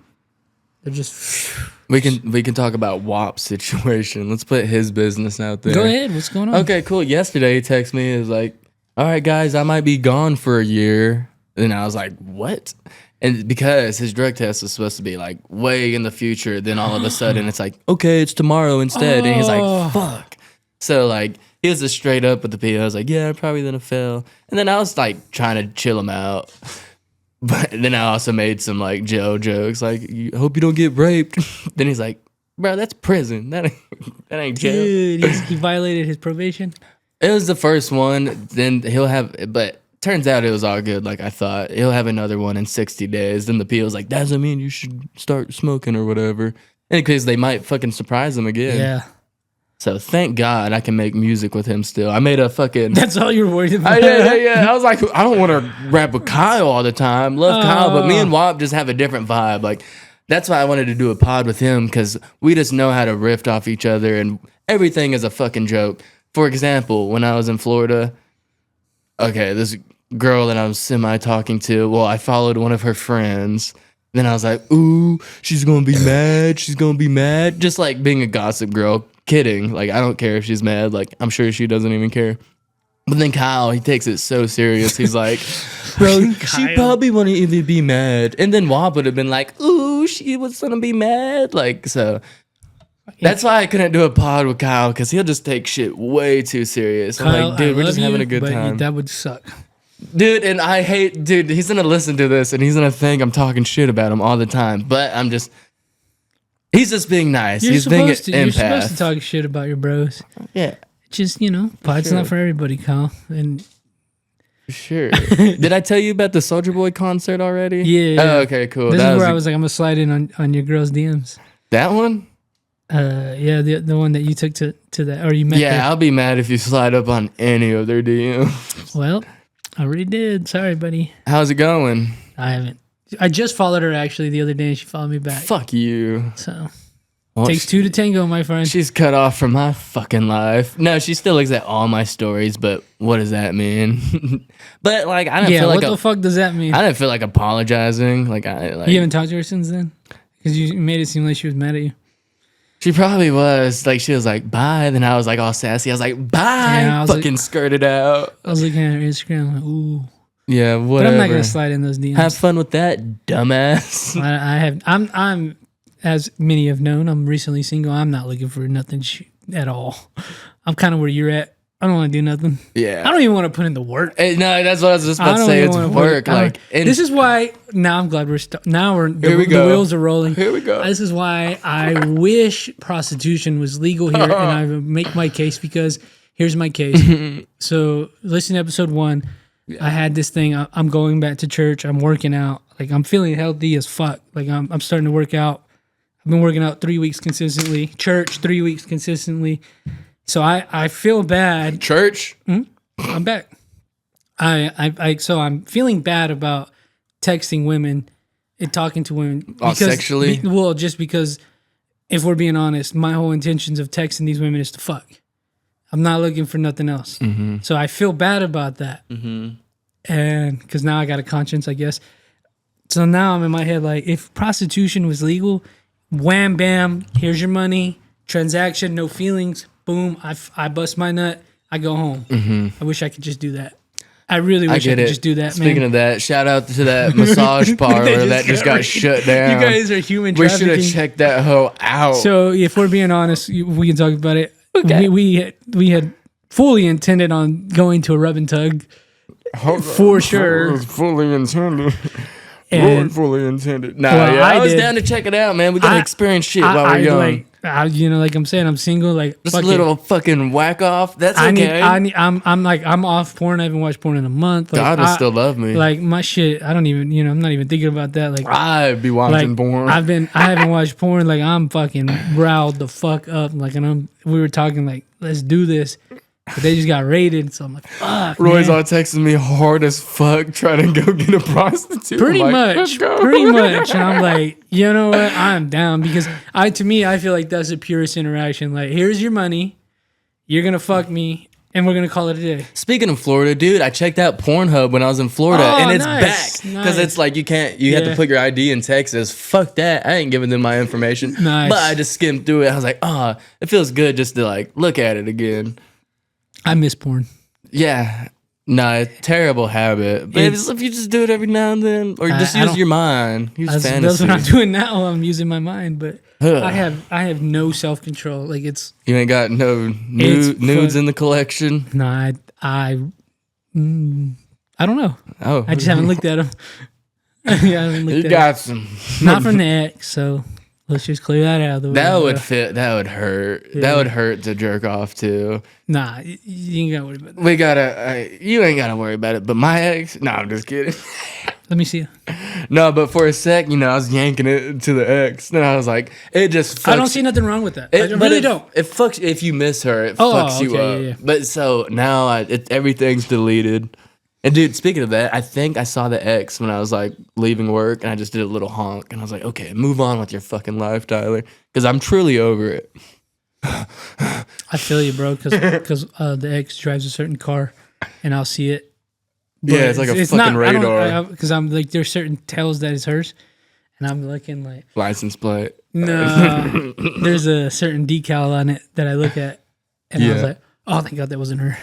They're just. we can talk about WAP's situation. Let's put his business out there. Go ahead. What's going on? Okay, cool. Yesterday he texted me. He was like, all right, guys, I might be gone for a year. And I was like, what? And because his drug test was supposed to be like way in the future, then all of a sudden it's like, okay, it's tomorrow instead. And he's like, fuck. So like, he was just straight up with the PO. I was like, yeah, I'm probably gonna fail. And then I was like trying to chill him out. But then I also made some like Joe jokes, like, I hope you don't get raped. Then he's like, bro, that's prison. That ain't jail. Dude, he violated his probation. It was the first one. Then he'll have, but turns out it was all good. Like I thought, he'll have another one in 60 days. Then the PO was like, doesn't mean you should start smoking or whatever. And because they might fucking surprise him again. Yeah. So thank God I can make music with him still. I made a fucking. That's all you're worried about. Yeah. I was like, I don't want to rap with Kyle all the time. Love Kyle, but me and WAP just have a different vibe. Like, that's why I wanted to do a pod with him, because we just know how to riff off each other, and everything is a fucking joke. For example, when I was in Florida, okay, this girl that I was semi-talking to, well, I followed one of her friends. Then I was like, ooh, she's going to be mad. She's going to be mad. Just like being a gossip girl. Kidding. Like, I don't care if she's mad. Like, I'm sure she doesn't even care. But then Kyle, he takes it so serious. He's like, bro, she probably wouldn't even be mad. And then Wab would have been like, ooh, she was going to be mad. Like, so that's why I couldn't do a pod with Kyle, because he'll just take shit way too serious. I'm Kyle, like, dude, we're I just love having you, a good but time. that would suck. Dude, and I hate, dude, he's going to listen to this and he's going to think I'm talking shit about him all the time. But I'm just, he's just being nice. He's being an You're supposed to empath. talk shit about your bros. Yeah, Just, pod's Sure. not for everybody, Kyle. And sure. Did I tell you about the Soulja Boy concert already? Yeah. Oh, okay, cool. this That is was where I was like, I'm gonna slide in on your girl's DMs. that one? Yeah, the one that you took to that, or you met. Yeah, there. I'll be mad if you slide up on any of their DMs. Well, I already did. Sorry, buddy. How's it going? I haven't. I just followed her actually the other day, and she followed me back. Fuck you. So Well, Takes two to tango, my friend. She's cut off from my fucking life. No, she still looks at all my stories, but what does that mean? But like, I didn't feel like what the fuck does that mean? I didn't feel like apologizing. Like You haven't talked to her since then? Because you made it seem like she was mad at you. She probably was. Like, she was like, bye. Then I was like all sassy. I was like, bye. Yeah, I was fucking skirted out. I was looking at her Instagram like, ooh. Yeah, whatever. But I'm not gonna slide in those DMs. Have fun with that, dumbass. I'm as many have known, I'm recently single. I'm not looking for nothing at all. I'm kind of where you're at. I don't want to do nothing. Yeah. I don't even want to put in the work. Hey, no, that's what I was just about to say. It's work. This is why now I'm glad the wheels are rolling. Here we go. This is why I wish prostitution was legal here, and I would make my case because here's my case. So listen to episode 1. Yeah. I had this thing. I'm going back to church. I'm working out. Like, I'm feeling healthy as fuck. Like, I'm starting to work out. I've been working out 3 weeks consistently. Church 3 weeks consistently. So I feel bad. Church? I'm back. So I'm feeling bad about texting women and talking to women. Because, sexually? Just because if we're being honest, my whole intentions of texting these women is to fuck. I'm not looking for nothing else. Mm-hmm. So I feel bad about that. Mm-hmm. And because now I got a conscience, I guess. So now I'm in my head like, if prostitution was legal, wham, bam, here's your money, transaction, no feelings. Boom, I bust my nut, I go home. Mm-hmm. I wish I could just do that. I really wish I could just do that, Speaking of that, shout out to that massage parlor that just got shut down. You guys are human trafficking. We should have checked that hoe out. So if we're being honest, we can talk about it. Okay. We had fully intended on going to a rub and tug for sure. It was fully intended. And, fully intended. I was down to check it out, man. We gotta experience shit while we're young. Like I'm saying, I'm single. Like just a little fucking whack off. That's okay. I'm off porn. I haven't watched porn in a month. Like, God will still love me. Like my shit. I don't even. I'm not even thinking about that. Like I'd be watching porn. I haven't watched porn. Like I'm fucking riled the fuck up. Like we were talking like, let's do this. But they just got raided, so I'm like, fuck. Roy's man. all texting me hard as fuck, trying to go get a prostitute. Pretty much. And I'm like, you know what? I'm down because to me, I feel like that's the purest interaction. Like, here's your money, you're gonna fuck me, and we're gonna call it a day. Speaking of Florida, dude, I checked out Pornhub when I was in Florida, and it's back because it's like you have to put your ID in Texas. Fuck that, I ain't giving them my information. Nice. But I just skimmed through it. I was like, it feels good just to like look at it again. I miss porn. Yeah. No, terrible habit. But if you just do it every now and then, or just use your mind, use fantasy. That's what I'm doing now. I'm using my mind, but I have no self control. Like you ain't got no nudes in the collection. No, I don't know. Oh, I just haven't looked at them. You got some. Not from the ex, so let's just clear that out of the way. That would fit. That would hurt. Yeah. That would hurt to jerk off too. Nah, you ain't gotta worry about that. You ain't gotta worry about it. But my ex, no, I'm just kidding. Let me see. No, but for a sec, I was yanking it to the ex. Then I was like, it just fucks. I don't see nothing wrong with that. I really don't. It fucks, if you miss her, it fucks you up. Yeah. But so now everything's deleted. And dude, speaking of that, I think I saw the ex when I was like leaving work, and I just did a little honk, and I was like, okay, move on with your fucking life, Tyler, because I'm truly over it. I feel you, bro, because the ex drives a certain car, and I'll see it. But yeah, it's like a fucking radar. Because I'm like, there's certain tells that it's hers, and I'm looking like license plate. No, there's a certain decal on it that I look at, and I was like, oh, thank God that wasn't her.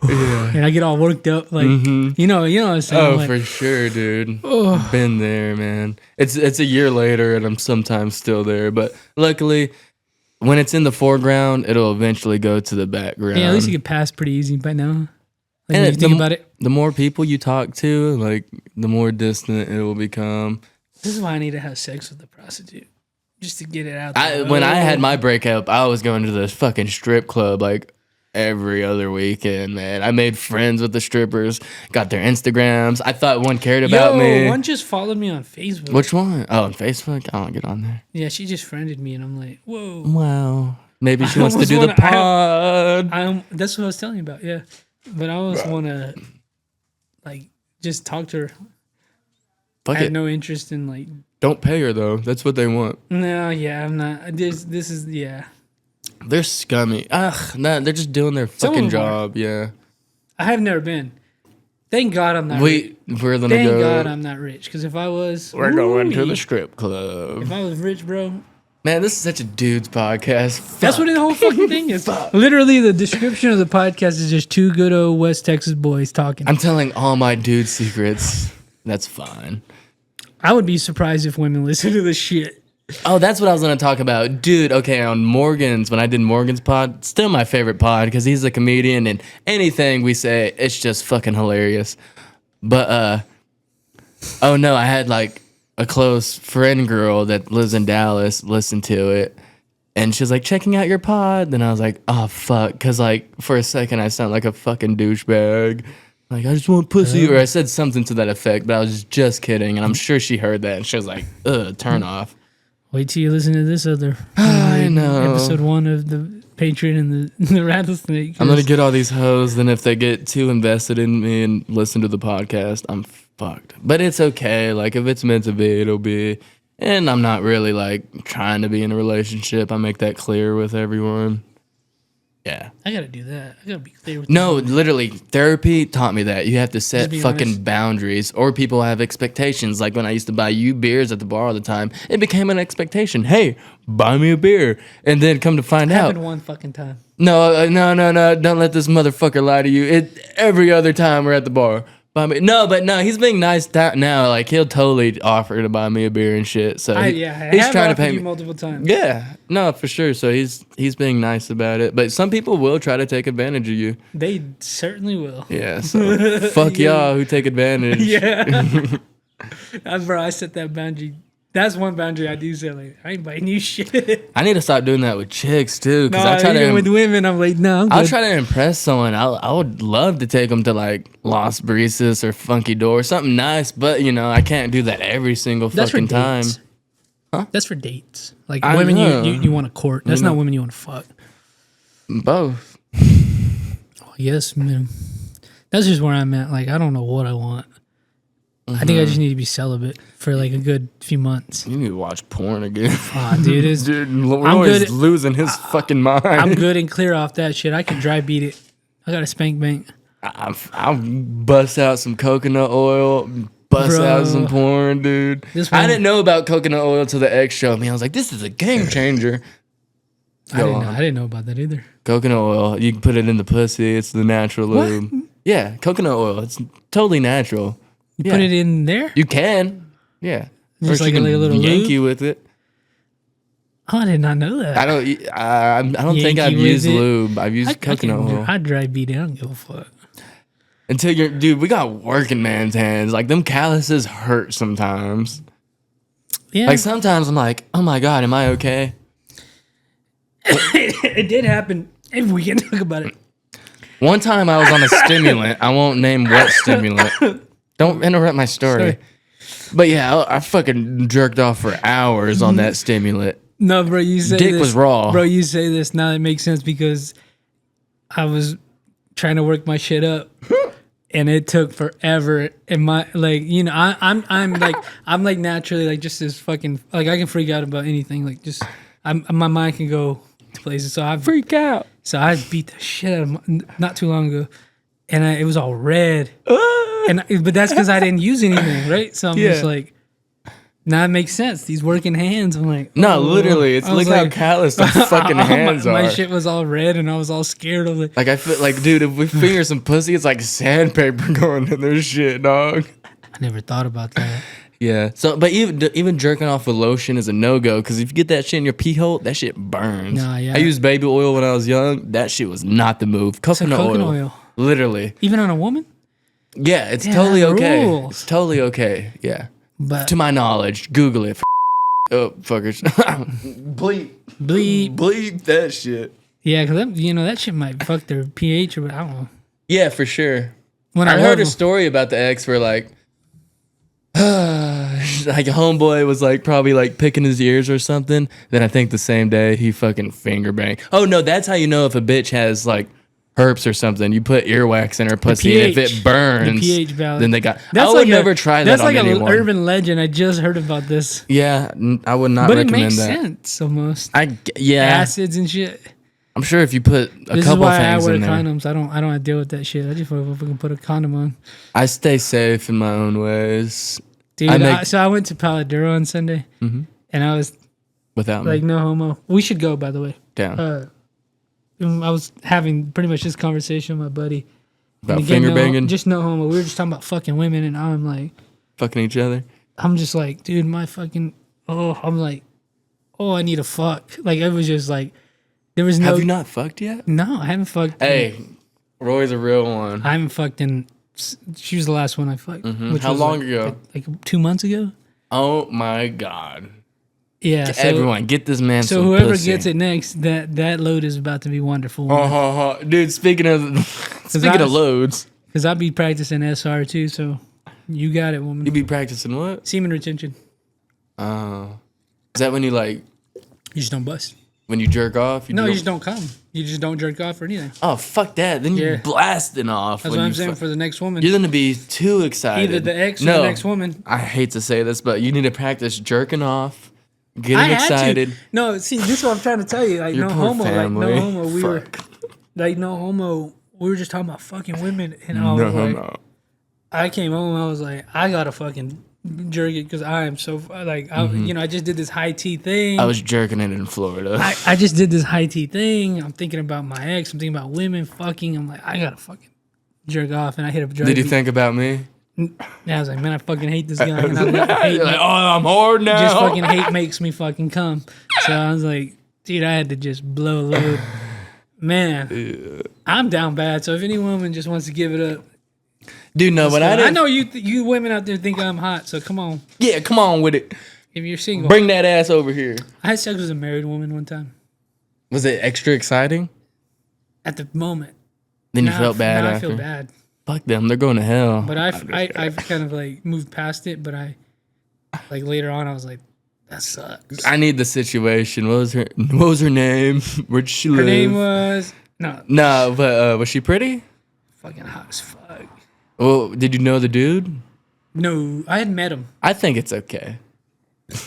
Yeah. And I get all worked up, like you know what I'm saying. Oh, for sure, dude. Oh. Been there, man. It's a year later, and I'm sometimes still there. But luckily, when it's in the foreground, it'll eventually go to the background. Yeah, at least you can pass pretty easy by now. Like, when you think about it, the more people you talk to, like the more distant it will become. This is why I need to have sex with a prostitute, just to get it out there. When I had my breakup, I was going to this fucking strip club like every other weekend, man. I made friends with the strippers, got their Instagrams. I thought one cared about me. One just followed me on Facebook. Which one? Oh, on Facebook? I don't get on there. Yeah, she just friended me, and I'm like, whoa. Wow. Maybe she wants to do the pod. That's what I was telling you about, yeah. But I always want to, like, just talk to her. Fuck I have it. no interest in like. Don't pay her though. That's what they want. No, yeah, I'm not. This is yeah. They're scummy. Ugh, nah, they're just doing their Some of fucking them are. job. Yeah. I have never been. Thank God I'm not. We're gonna Thank go. God I'm not rich. Because if I was, We're going to ooh-wee. the strip club. If I was rich, bro, Man, this is such a dude's podcast. that's what the whole fucking thing is. Literally, the description of the podcast is just two good old West Texas boys talking. I'm telling all my dude secrets. That's fine. I would be surprised if women listen to this shit. Oh, that's what I was gonna talk about, dude. Okay, on Morgan's, when I did Morgan's pod, still my favorite pod because he's a comedian and anything we say, it's just fucking hilarious. But oh no, I had like a close friend girl that lives in Dallas listen to it, and she was like checking out your pod. Then I was like, oh fuck, because like for a second I sound like a fucking douchebag. Like, I just want pussy, or I said something to that effect, but I was just kidding, and I'm sure she heard that, and she was like, ugh, turn off. Wait till you listen to this other I know. episode 1 of the Patriot and the Rattlesnake. I'm gonna get all these hoes, then if they get too invested in me and listen to the podcast, I'm fucked. But it's okay, like, if it's meant to be, it'll be. And I'm not really, like, trying to be in a relationship. I make that clear with everyone. Yeah. I gotta do that. I gotta be clear with No, you. literally, therapy taught me that. You have to set be fucking honest. boundaries, or people have expectations. Like when I used to buy you beers at the bar all the time, it became an expectation. Hey, buy me a beer. And then come to find out. Happened one fucking time. No, don't let this motherfucker lie to you. Every other time we're at the bar. Buy me. No, but no, he's being nice now. Like, he'll totally offer to buy me a beer and shit. So I he's have trying to offered pay you me. multiple times. Yeah, no, for sure. So he's being nice about it. But some people will try to take advantage of you. They certainly will. Yeah, so fuck y'all who take advantage. Yeah. Bro, I set that boundary. That's one boundary I do set. Like, I ain't buying you shit. I need to stop doing that with chicks too, because No, I try even to. with women, I'm like, no, I'm good. I'll try to impress someone. I would love to take them to like Las Brisas or Funky Door, something nice. But you know, I can't do that every single That's for fucking time. dates. That's for dates. Like I women know. you want to court. That's not women you want to fuck. Both. Oh, yes, man. That's just where I'm at. Like, I don't know what I want. I think I just need to be celibate for like a good few months. You need to watch porn again. Aw, dude, it's, Dude, we're I'm always good- losing his fucking mind. I'm good and clear off that shit. I can dry beat it. I got a spank bank. I'll bust out some coconut oil, bust Bro. out some porn, dude. This I one- didn't know about coconut oil till the ex showed me. I was like, this is a game changer. I didn't know about that either. Coconut oil, you can put it in the pussy. It's the natural lube. Yeah, coconut oil. It's totally natural. You put it in there? You can. Yeah. Just Or like she a can little yank lube? you with it. Oh, I did not know that. I don't think Yankee I've with used it? lube. I've used coconut oil. I dry beat it. I don't give a fuck. Until you're, dude, we got working man's hands. Like, them calluses hurt sometimes. Yeah. Like, sometimes I'm like, oh my God, am I okay? It did happen. If we can talk about it. One time I was on a stimulant. I won't name what stimulant. Don't interrupt my story. Sorry. But yeah, I fucking jerked off for hours on that stimulant. No, bro, you say Dick this. was raw. Bro, you say this. Now it makes sense because I was trying to work my shit up. And it took forever. And my like, you know, I'm like naturally like just as fucking like I can freak out about anything. Like just my mind can go to places. So I Freak out. So I beat the shit out of not too long ago, and it was all red. But that's because I didn't use anything, right? So I'm just like, now it makes sense. These working hands. I'm like, No, oh. literally, it's I was look how like- callous the fucking hands my are. shit was all red, and I was all scared of it. Like I feel like, dude, if we finger some pussy, it's like sandpaper going in their shit, dog. I never thought about that. Yeah. So, but even jerking off with lotion is a no go because if you get that shit in your pee hole, that shit burns. Nah, yeah. I used baby oil when I was young. That shit was not the move. Coconut, oil. Literally. Even on a woman, Yeah, it's Damn, totally that okay. rules. It's totally okay. Yeah. but To my knowledge, Google it. Oh, fuckers. bleep. Bleep that shit. yeah, because you know that shit might fuck their pH or I don't know. Yeah, for sure. When I I heard love a story about the ex where like like a homeboy was like probably like picking his ears or something. Then I think the same day he fucking finger banged. Oh no, that's how you know if a bitch has like herpes or something. You put earwax in her pussy, and if it burns, the pH balance. then they got. That's I would never try that that's on like anyone. an urban legend. I just heard about this. Yeah, I would not But it recommend makes that. sense almost. Yeah, Acids and shit. I'm sure if you put a This is couple why I things wear in there, condoms. I don't have to deal with that shit. I just fucking put a condom on. I stay safe in my own ways. Dude, so I went to Paladuro on Sunday, and I was Without like, me. no homo. We should go, by the way. Down. I was having pretty much this conversation with my buddy. About And again, finger banging, just no homo. We were just talking about fucking women, and I'm like, fucking each other. I'm just like, dude, my fucking, I'm like, I need a fuck. Like, it was just like, there was no. Have you not fucked yet? No, I haven't fucked. Hey, Roy's a real one. I haven't fucked in. She was the last one I fucked. Which How was long ago? Like 2 months ago. Oh my god. Yeah. So, Everyone, get this man So some whoever pussy. gets it next, that load is about to be wonderful. Dude, speaking of loads, Because I'll be practicing SR too, so you got it, woman. you be practicing what? Semen retention. Oh. Is that when you like, You just don't bust. when you jerk off? No, you just don't come. You just don't jerk off or anything. Oh, fuck that. Then you're Yeah. blasting off. That's when what I'm you saying for the next woman. You're going to be too excited. Either the ex or the next woman. I hate to say this, but you need to practice jerking off, I getting had excited. to. No, see, this is what I'm trying to tell you. Like, Your no poor homo. family. Like, no homo. We were, Fuck. like, no homo. We were just talking about fucking women. And I was like, I came home. I was like, I gotta fucking jerk it because I am so like, I just did this high tea thing. I was jerking it in Florida. I just did this high tea thing. I'm thinking about my ex. I'm thinking about women fucking. I'm like, I gotta fucking jerk off. And I hit up. Did you think about me? And I was like, man, I fucking hate this guy. And I hate You're like, oh, I'm hard now. just fucking hate makes me fucking come. So I was like, dude, I had to just blow a load. Man, I'm down bad. So if any woman just wants to give it up, Dude, no, but I know you women out there think I'm hot. So come on, Yeah, come on with it. if you're single. Bring that ass over here. I had sex with a married woman one time. Was it extra exciting? At the moment, Then you Now felt bad now after? I feel bad, Fuck them. They're going to hell. but I've kind of like moved past it. But I like later on, I was like, that sucks. I need the situation. What was her name? Where'd she live? Her name was No, but was she pretty? fucking hot as fuck. Well, did you know the dude? No, I had met him, I think it's okay.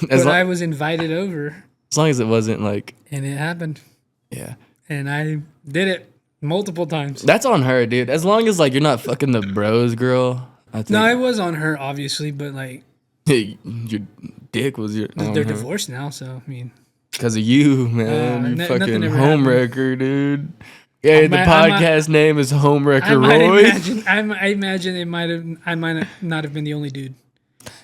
but I was invited over, as long as it wasn't like, and it happened, yeah. and I did it multiple times. That's on her, dude. As long as like you're not fucking the bros, girl. I think No, it was on her, obviously, but like your dick was your. they're divorced now, so I mean, Because of you, man. You nothing fucking ever homewrecker, dude. Yeah, the I podcast name is Homewrecker I might Roy. I imagine I might not have been the only dude.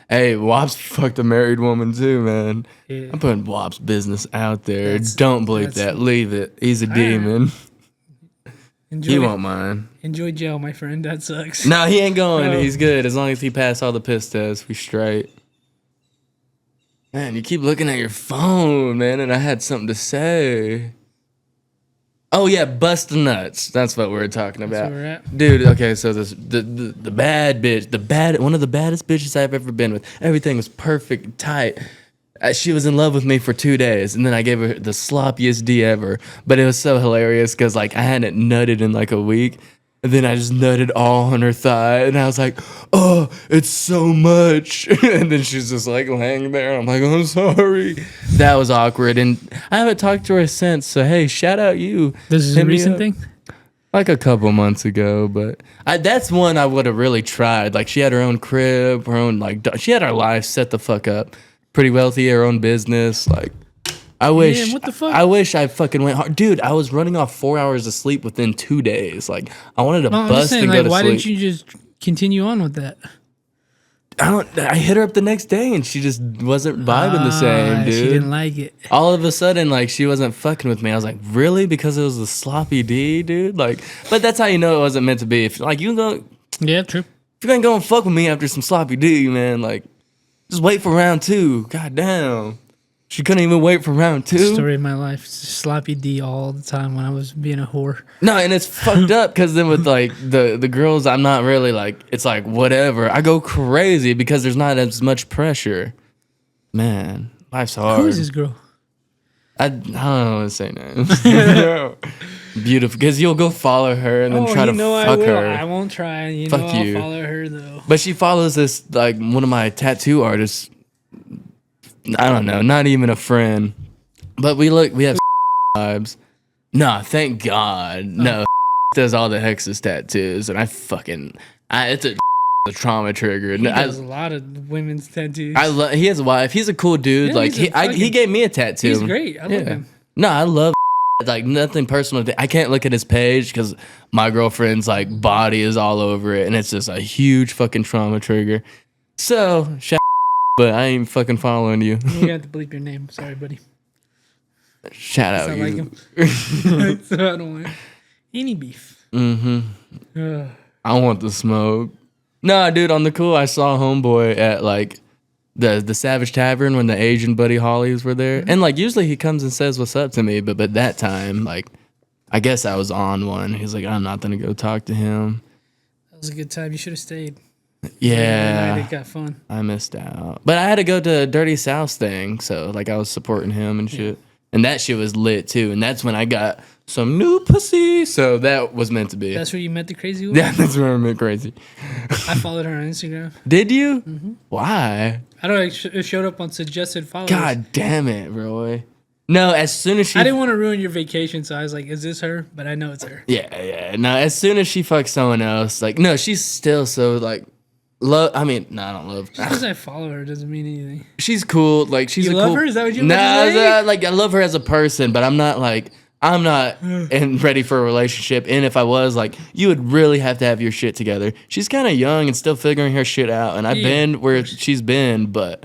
Hey, Wops fucked a married woman too, man. Yeah. I'm putting Wops' business out there. Don't believe that's- that. Leave it. He's a demon. Enjoy, He won't mind. enjoy jail, my friend. That sucks. No, he ain't going. No. He's good. As long as he passed all the piss tests, we straight. Man, you keep looking at your phone, man, and I had something to say. Oh yeah, bust nuts. That's what we're talking about. where we're at. Dude, okay, so the bad bitch, one of the baddest bitches I've ever been with. Everything was perfect, tight. She was in love with me for 2 days, and then I gave her the sloppiest D ever. But it was so hilarious because like I hadn't nutted in like a week, and then I just nutted all on her thigh, and I was like, "Oh, it's so much." And then she's just like laying there. I'm like, "I'm sorry." That was awkward, and I haven't talked to her since. So hey, shout out you. This is Hit a me recent up. thing. Like a couple months ago, but that's one I would have really tried. Like she had her own crib, her own she had her life set the fuck up. Pretty wealthy, her own business. Like I wish. Man, what the fuck? I wish I fucking went hard, dude. I was running off 4 hours of sleep within 2 days. Like I wanted to No, I'm just bust saying, and like, go to why sleep. didn't you just continue on with that? I hit her up the next day and she just wasn't vibing the same, dude. She didn't like it. All of a sudden, like, she wasn't fucking with me. I was like, really? Because it was a sloppy D, dude? Like, but that's how you know it wasn't meant to be. If, like, you go, Yeah, true. if you ain't gonna fuck with me after some sloppy D, man, like, just wait for round two. God damn. She couldn't even wait for round two. Story of my life. Sloppy D all the time when I was being a whore. No, and it's fucked up because then with like the girls, I'm not really like, it's like whatever. I go crazy because there's not as much pressure. Man, life's hard. Who is this girl? I don't want to say names. Beautiful, because you'll go follow her and then try to fuck her. I won't try. Fuck I'll you. follow her though. But she follows this like one of my tattoo artists. I don't know, not even a friend. But we have vibes. Nah, thank God. No, does all the Hex's tattoos, and it's a trauma trigger. He does a lot of women's tattoos. He has a wife. He's a cool dude. Yeah, like he gave me a tattoo. He's great. I love him. No, I love like nothing personal. I can't look at his page because my girlfriend's like body is all over it, and it's just a huge fucking trauma trigger. So, but I ain't fucking following you. You have to bleep your name. Sorry, buddy. Shout out, you. Like him. So I don't want any beef. Mm-hmm. I want the smoke. Nah, dude, on the cool, I saw Homeboy at like the Savage Tavern when the Asian Buddy Hollies were there. And like usually he comes and says what's up to me, but that time, like, I guess I was on one. He's like, I'm not gonna go talk to him. That was a good time. You should have stayed. Yeah. It got fun. I missed out. But I had to go to Dirty South's thing, so like I was supporting him and shit. And that shit was lit too. And that's when I got some new pussy. So that was meant to be. That's where you met the crazy woman? Yeah, that's where I met crazy. I followed her on Instagram. Did you? Mm-hmm. Why? I don't know. It showed up on suggested followers. God damn it, Roy. No, as soon as she... I didn't want to ruin your vacation, so I was like, is this her? But I know it's her. Yeah. No, as soon as she fucks someone else, like, no, she's still so, like... I don't love her. Just because I follow her doesn't mean anything. She's cool. Like, she's you a love cool... her? Is that what you like, I love her as a person, but I'm not ready for a relationship. And if I was, like, you would really have to have your shit together. She's kind of young and still figuring her shit out. And I've been where she's been, but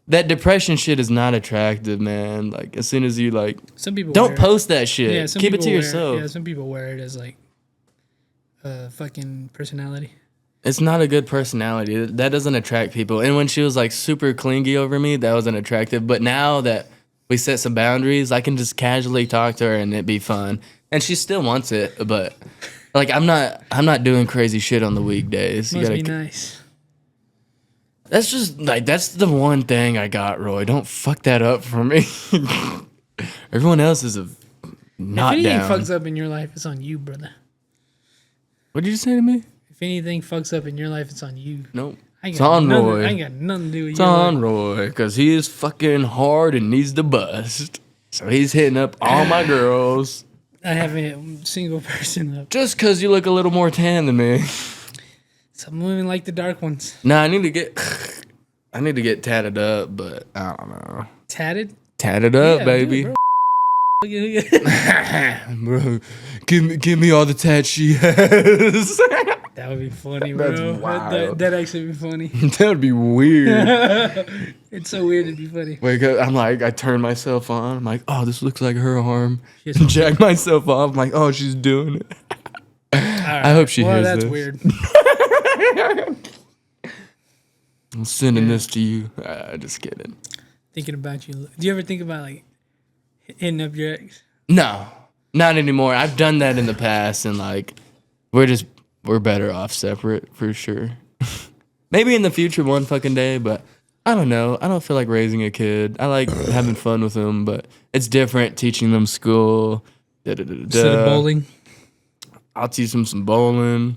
that depression shit is not attractive, man. Like, as soon as you, like... Some people don't post that shit. Yeah, Keep it to yourself. Yeah, some people wear it as, like, fucking personality. It's not a good personality. That doesn't attract people. And when she was like super clingy over me, that wasn't attractive. But now that we set some boundaries, I can just casually talk to her and it'd be fun. And she still wants it, but like I'm not doing crazy shit on the weekdays. Must be nice. That's just like that's the one thing I got, Roy. Don't fuck that up for me. Everyone else is not if anything down. fucks up in your life, it's on you, brother. What did you say to me? If anything fucks up in your life, it's on you. Nope. It's on Roy. I ain't got nothing to do with you. It's on Roy, because he is fucking hard and needs to bust. So he's hitting up all my girls. I haven't hit a single person up. Just because you look a little more tan than me. Some women like the dark ones. Nah, I need to get tatted up, but I don't know. Tatted? Tatted up, Yeah, baby. Dude, Bro, give me all the tat she has. That would be funny, bro. That's wild. That'd actually be funny. That would be weird. It's so weird to be funny. Wake up, I'm like, I turn myself on. I'm like, oh, this looks like her arm. She has- Jack myself off. I'm like, oh, she's doing it. Right. I hope she hears that's this. weird. I'm sending this to you. Just kidding. Thinking about you. Do you ever think about like hitting up your ex? No, not anymore. I've done that in the past, and like, we're better off separate for sure. Maybe in the future one fucking day, but I don't know. I don't feel like raising a kid. I like having fun with them, but it's different teaching them school. Instead of bowling? I'll teach them some bowling.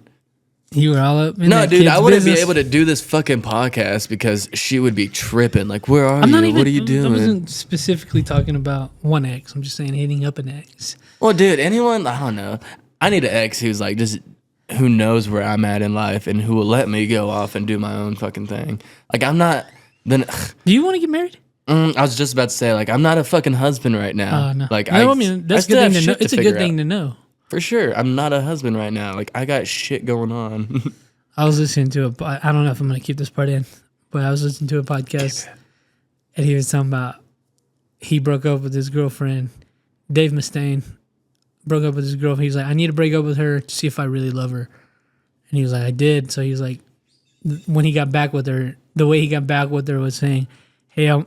You were all up in No, that dude, kid's I wouldn't business. be able to do this fucking podcast because she would be tripping. Like, where are I'm you? not even, What are you doing? I wasn't specifically talking about one ex. I'm just saying hitting up an ex. Well, dude, anyone, I don't know. I need an ex who's like, just who knows where I'm at in life and who will let me go off and do my own fucking thing. Like, I'm not, then, Do you want to get married? I was just about to say, like, I'm not a fucking husband right now. No. Like, I mean, that's a still good have thing to know. shit It's a figure good thing out. to know. For sure. I'm not a husband right now. Like, I got shit going on. I was listening to I don't know if I'm going to keep this part in, but I was listening to a podcast and he was talking about he broke up with his girlfriend. Dave Mustaine broke up with his girlfriend. He was like, I need to break up with her to see if I really love her. And he was like, I did. So he was like, when he got back with her, the way he got back with her was saying, hey, do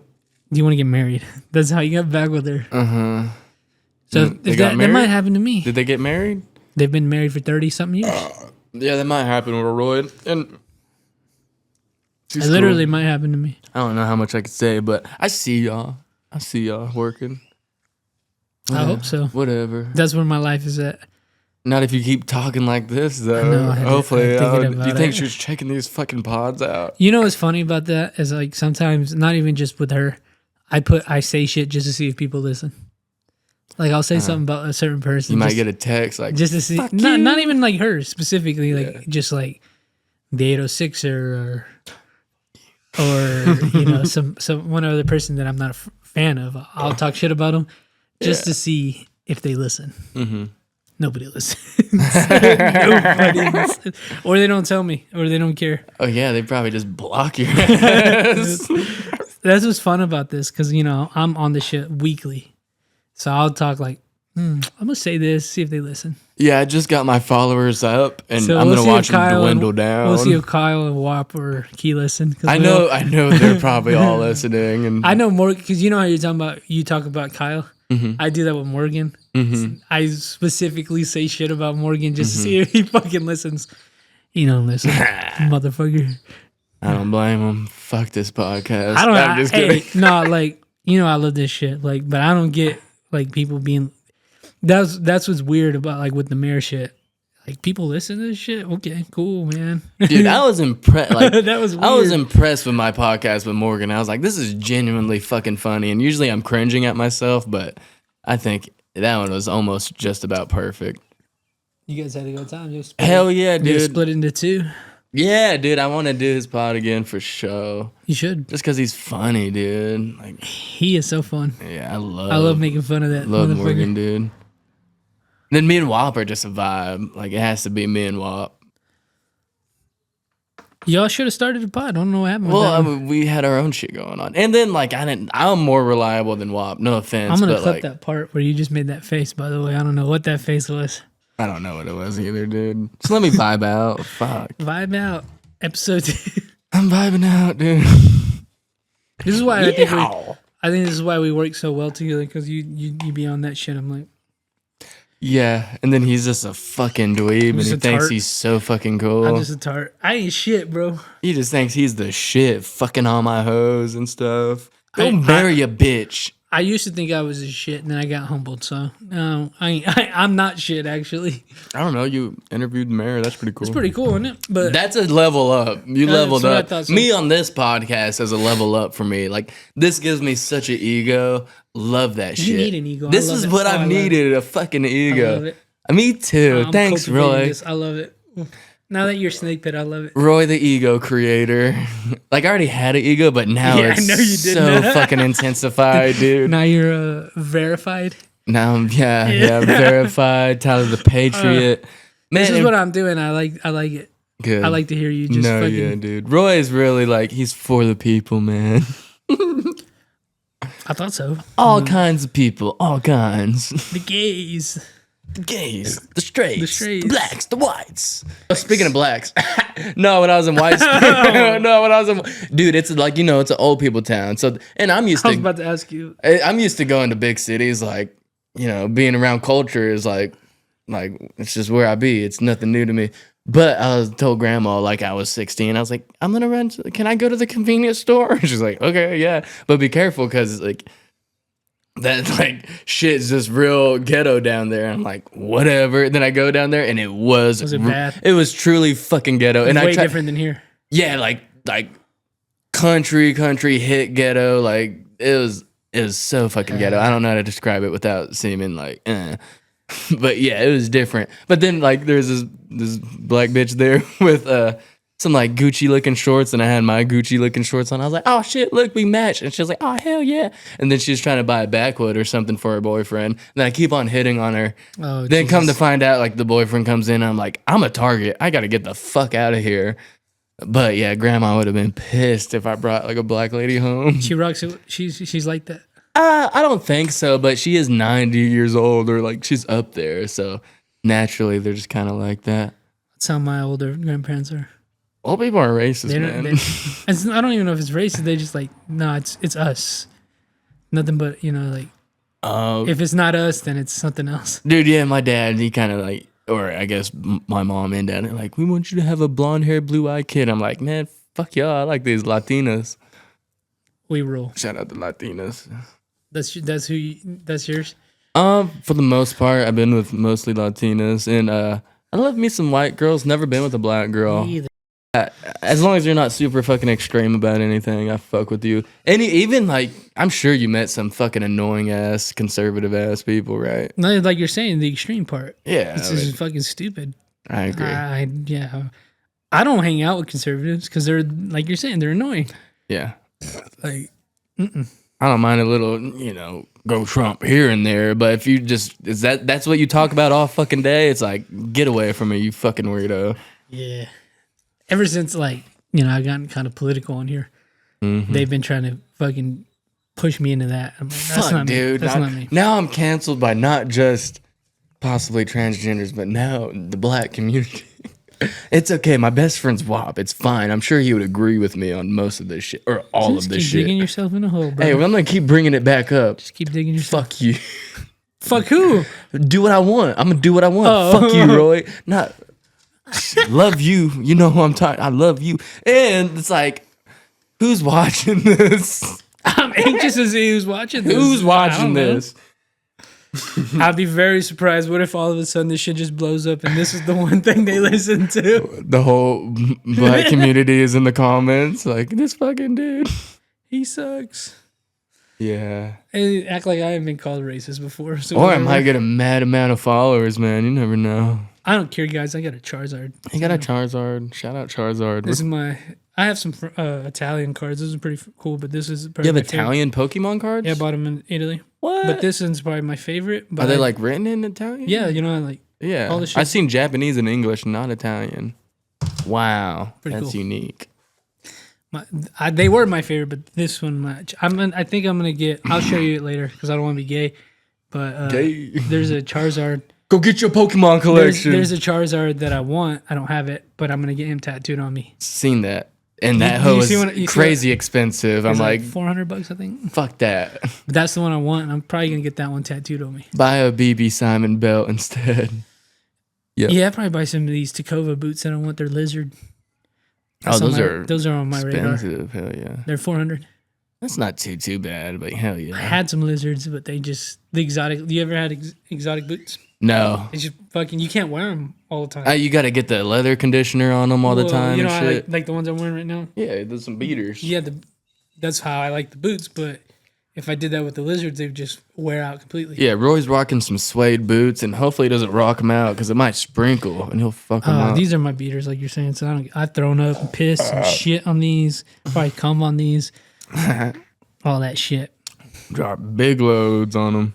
you want to get married? That's how he got back with her. Uh-huh. So They if got that married? might happen to me. Did they get married? They've been married for 30-something years. Yeah, that might happen with Roy. And It literally might happen to me. I don't know how much I could say, but I see y'all. I see y'all working. I hope so. Whatever. That's where my life is at. Not if you keep talking like this, though. know, Hopefully, about you think it. she's checking these fucking pods out? You know what's funny about that is like sometimes, not even just with her, I say shit just to see if people listen. Like I'll say something about a certain person. You might get a text like just to see, not even like her specifically, like just like the 806er or you know some one other person that I'm not a fan of. I'll talk shit about them just to see if they listen. Mm-hmm. Nobody listens. Nobody listens. Or they don't tell me, or they don't care. Oh yeah, they probably just block your ass. That's what's fun about this, because you know I'm on the shit weekly, so I'll talk like, I'm gonna say this, see if they listen. Yeah, I just got my followers up, and So I'm we'll gonna watch them dwindle down. We'll see if Kyle and Wap or Key listen. I know they're probably all listening, and I know Morgan, because you know how you talk about Kyle. Mm-hmm. I do that with Morgan. Mm-hmm. I specifically say shit about Morgan just to see if he fucking listens. He don't listen, motherfucker. I don't blame him. Fuck this podcast. I'm just kidding. No, like, you know, I love this shit. Like, but I don't get like people being. That's what's weird about like with the mayor shit. Like people listen to this shit. Okay, cool, man. Dude, I was impressed. Like that was weird. I was impressed with my podcast with Morgan. I was like, this is genuinely fucking funny. And usually I'm cringing at myself, but I think that one was almost just about perfect. You guys had a good time. Hell yeah, dude. Split into two. Yeah, dude. I want to do his pod again for sure. You should. Just because he's funny, dude. Like he is so fun. Yeah, I love making fun of that. Love Morgan, dude. Then me and Wop are just a vibe. Like, it has to be me and Wop. Y'all should have started a pod. I don't know what happened. Well, we had our own shit going on. And then, like, I'm more reliable than Wop. No offense. I'm going to clip that part where you just made that face, by the way. I don't know what that face was. I don't know what it was either, dude. Just let me vibe out. Fuck. Vibe out. Episode 2. I'm vibing out, dude. This is why I think this is why we work so well together, because you be on that shit. I'm like, yeah, and then he's just a fucking dweeb, and he thinks he's so fucking cool. I'm just a tart. I ain't shit, bro. He just thinks he's the shit, fucking all my hoes and stuff. Go marry a bitch. I used to think I was a shit, and then I got humbled. So no, I'm not shit, actually. I don't know. You interviewed the mayor. That's pretty cool. It's pretty cool, isn't it? But that's a level up. You leveled up. So. Me on this podcast is a level up for me. Like, this gives me such an ego. Love that shit. You need an ego. This is what I've needed, a fucking ego. I love it. Me too. Thanks, Roy. I love it. Now that you're Snake Pit, I love it. Roy, the ego creator. Like, I already had an ego, but now it's so fucking intensified, dude. Now you're verified. Now I'm verified. Tyler the Patriot. Man, this is what I'm doing. I like it. Good. I like to hear you just fucking. Yeah, dude. Roy is really like, he's for the people, man. I thought so. All kinds of people. All kinds. The gays. The gays, the straights, the blacks, the whites. Oh, speaking of blacks, no, when I was in white, dude, it's like, you know, it's an old people town. So, and I was about to ask you. I'm used to going to big cities, like, you know, being around culture is like it's just where I be. It's nothing new to me. But I told grandma, like, I was 16. I was like, I'm gonna run. Can I go to the convenience store? She's like, okay, yeah, but be careful, because like. That like shit's just real ghetto down there. I'm like, whatever. Then I go down there, and it was it bad? It was truly fucking ghetto. And way different than here. Yeah, like country hit ghetto. Like it was so fucking ghetto. I don't know how to describe it without seeming like. But yeah, it was different. But then like there's this black bitch there with some like Gucci looking shorts, and I had my Gucci looking shorts on. I was like, oh shit, look, we match. And she was like, oh hell yeah. And then she was trying to buy a backwood or something for her boyfriend. And then I keep on hitting on her. Oh, then come to find out, like, the boyfriend comes in, and I'm like, I'm a target. I gotta get the fuck out of here. But yeah, grandma would have been pissed if I brought like a black lady home. She rocks it. She's like that. I don't think so, but she is 90 years old, or like she's up there. So naturally they're just kind of like that. That's how my older grandparents are. Old people are racist, man. I don't even know if it's racist. They just like, no, it's us. Nothing but, you know, like, if it's not us, then it's something else. Dude, yeah, my dad, he kind of like, or I guess my mom and dad are like, we want you to have a blonde-haired, blue-eyed kid. I'm like, man, fuck y'all. I like these Latinas. We rule. Shout out to Latinas. That's yours? For the most part, I've been with mostly Latinas, and I love me some white girls. Never been with a black girl. Me either. As long as you're not super fucking extreme about anything, I fuck with you. And even like, I'm sure you met some fucking annoying ass, conservative ass people, right? No, like you're saying, the extreme part. Yeah, This is fucking stupid. I agree. Yeah. I don't hang out with conservatives because they're, like you're saying, they're annoying. Yeah, Like, I don't mind a little, go Trump here and there, but if you that's what you talk about all fucking day, it's like, get away from me, you fucking weirdo. yeah. Ever since, like, I've gotten kind of political on here, they've been trying to fucking push me into that. I'm like, that's Fuck, not dude. me. That's not me. Now I'm canceled by not just possibly transgenders, but now the black community. It's okay. My best friend's WAP. It's fine. I'm sure he would agree with me on most of this shit, or all Just of this keep shit. digging yourself in a hole, bro. Hey, well, I'm gonna keep bringing it back up. Just keep digging yourself. Fuck you. Fuck who? Do what I want. I'm gonna do what I want. Oh. Fuck you, Roy. Not love you. You know who I'm talking. I love you. And it's like, who's watching this? I'm anxious to see who's watching this. Who's I watching don't know. this? I'd be very surprised. What if all of a sudden this shit just blows up and this is the one thing they listen to? The whole black community is in the comments. Like, this fucking dude. He sucks. Yeah. And act like I haven't been called racist before. So Or I whatever. might get a mad amount of followers, man. You never know. I don't care, guys. I got a Charizard. You got a Charizard. Shout out Charizard. This is my. I have some Italian cards. This is pretty cool, but this is probably You have my favorite. Italian Pokemon cards? Yeah, I bought them in Italy. What? But this one's probably my favorite. But Are they like written in Italian? Yeah, like Yeah. all the shit. I've seen Japanese and English, not Italian. Wow. Pretty That's cool. unique. They were my favorite, but this one, I think I'm gonna get. I'll show you it later because I don't want to be gay. But Gay. there's a Charizard. Go get your Pokemon collection. There's a Charizard that I want. I don't have it, but I'm gonna get him tattooed on me. Seen that. And that You hoe see is what- you see crazy expensive. I'm It's like, $400, I think. fuck that. But that's the one I want. And I'm probably gonna get that one tattooed on me. Buy a BB Simon belt instead. Yep. Yeah, I'll probably buy some of these Tacova boots. I don't want their lizard. That's on those are on my radar. expensive. Hell yeah. They're $400. That's not too bad, but hell yeah. I had some lizards, but the exotic. You ever had exotic boots? No. It's just fucking. You can't wear them all the time. You got to get the leather conditioner on them all the Well, time You know, and I shit. like the ones I'm wearing right now. Yeah, there's some beaters. Yeah, that's how I like the boots. But if I did that with the lizards, they would just wear out completely. Yeah, Roy's rocking some suede boots, and hopefully he doesn't rock them out because it might sprinkle and he'll fuck them up. These are my beaters, like you're saying. So I've thrown up and piss and shit on these. Probably cum on these. All that shit. Drop big loads on them.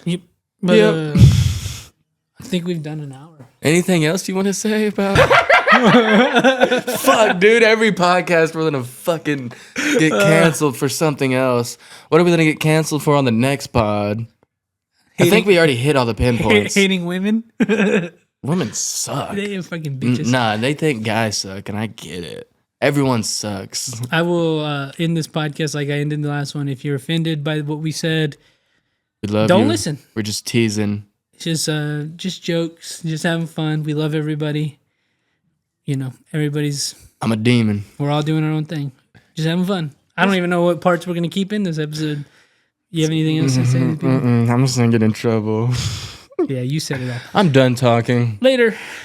Yep. But, Yep. I think we've done an hour. Anything else you want to say about Fuck, dude. Every podcast we're gonna fucking get canceled for something else. What are we gonna get canceled for on the next pod? I think we already hit all the pinpoints. Hating women. Women suck. They are fucking bitches. Nah, they think guys suck, and I get it. Everyone sucks. I will end this podcast like I ended the last one. If you're offended by what we said, We love don't you. listen. We're just teasing. It's just jokes, just having fun. We love everybody. I'm a demon. We're all doing our own thing. Just having fun. I don't even know what parts we're going to keep in this episode. You have anything else to say to people? I'm just gonna get in trouble. Yeah, you said it all. I'm done talking. Later.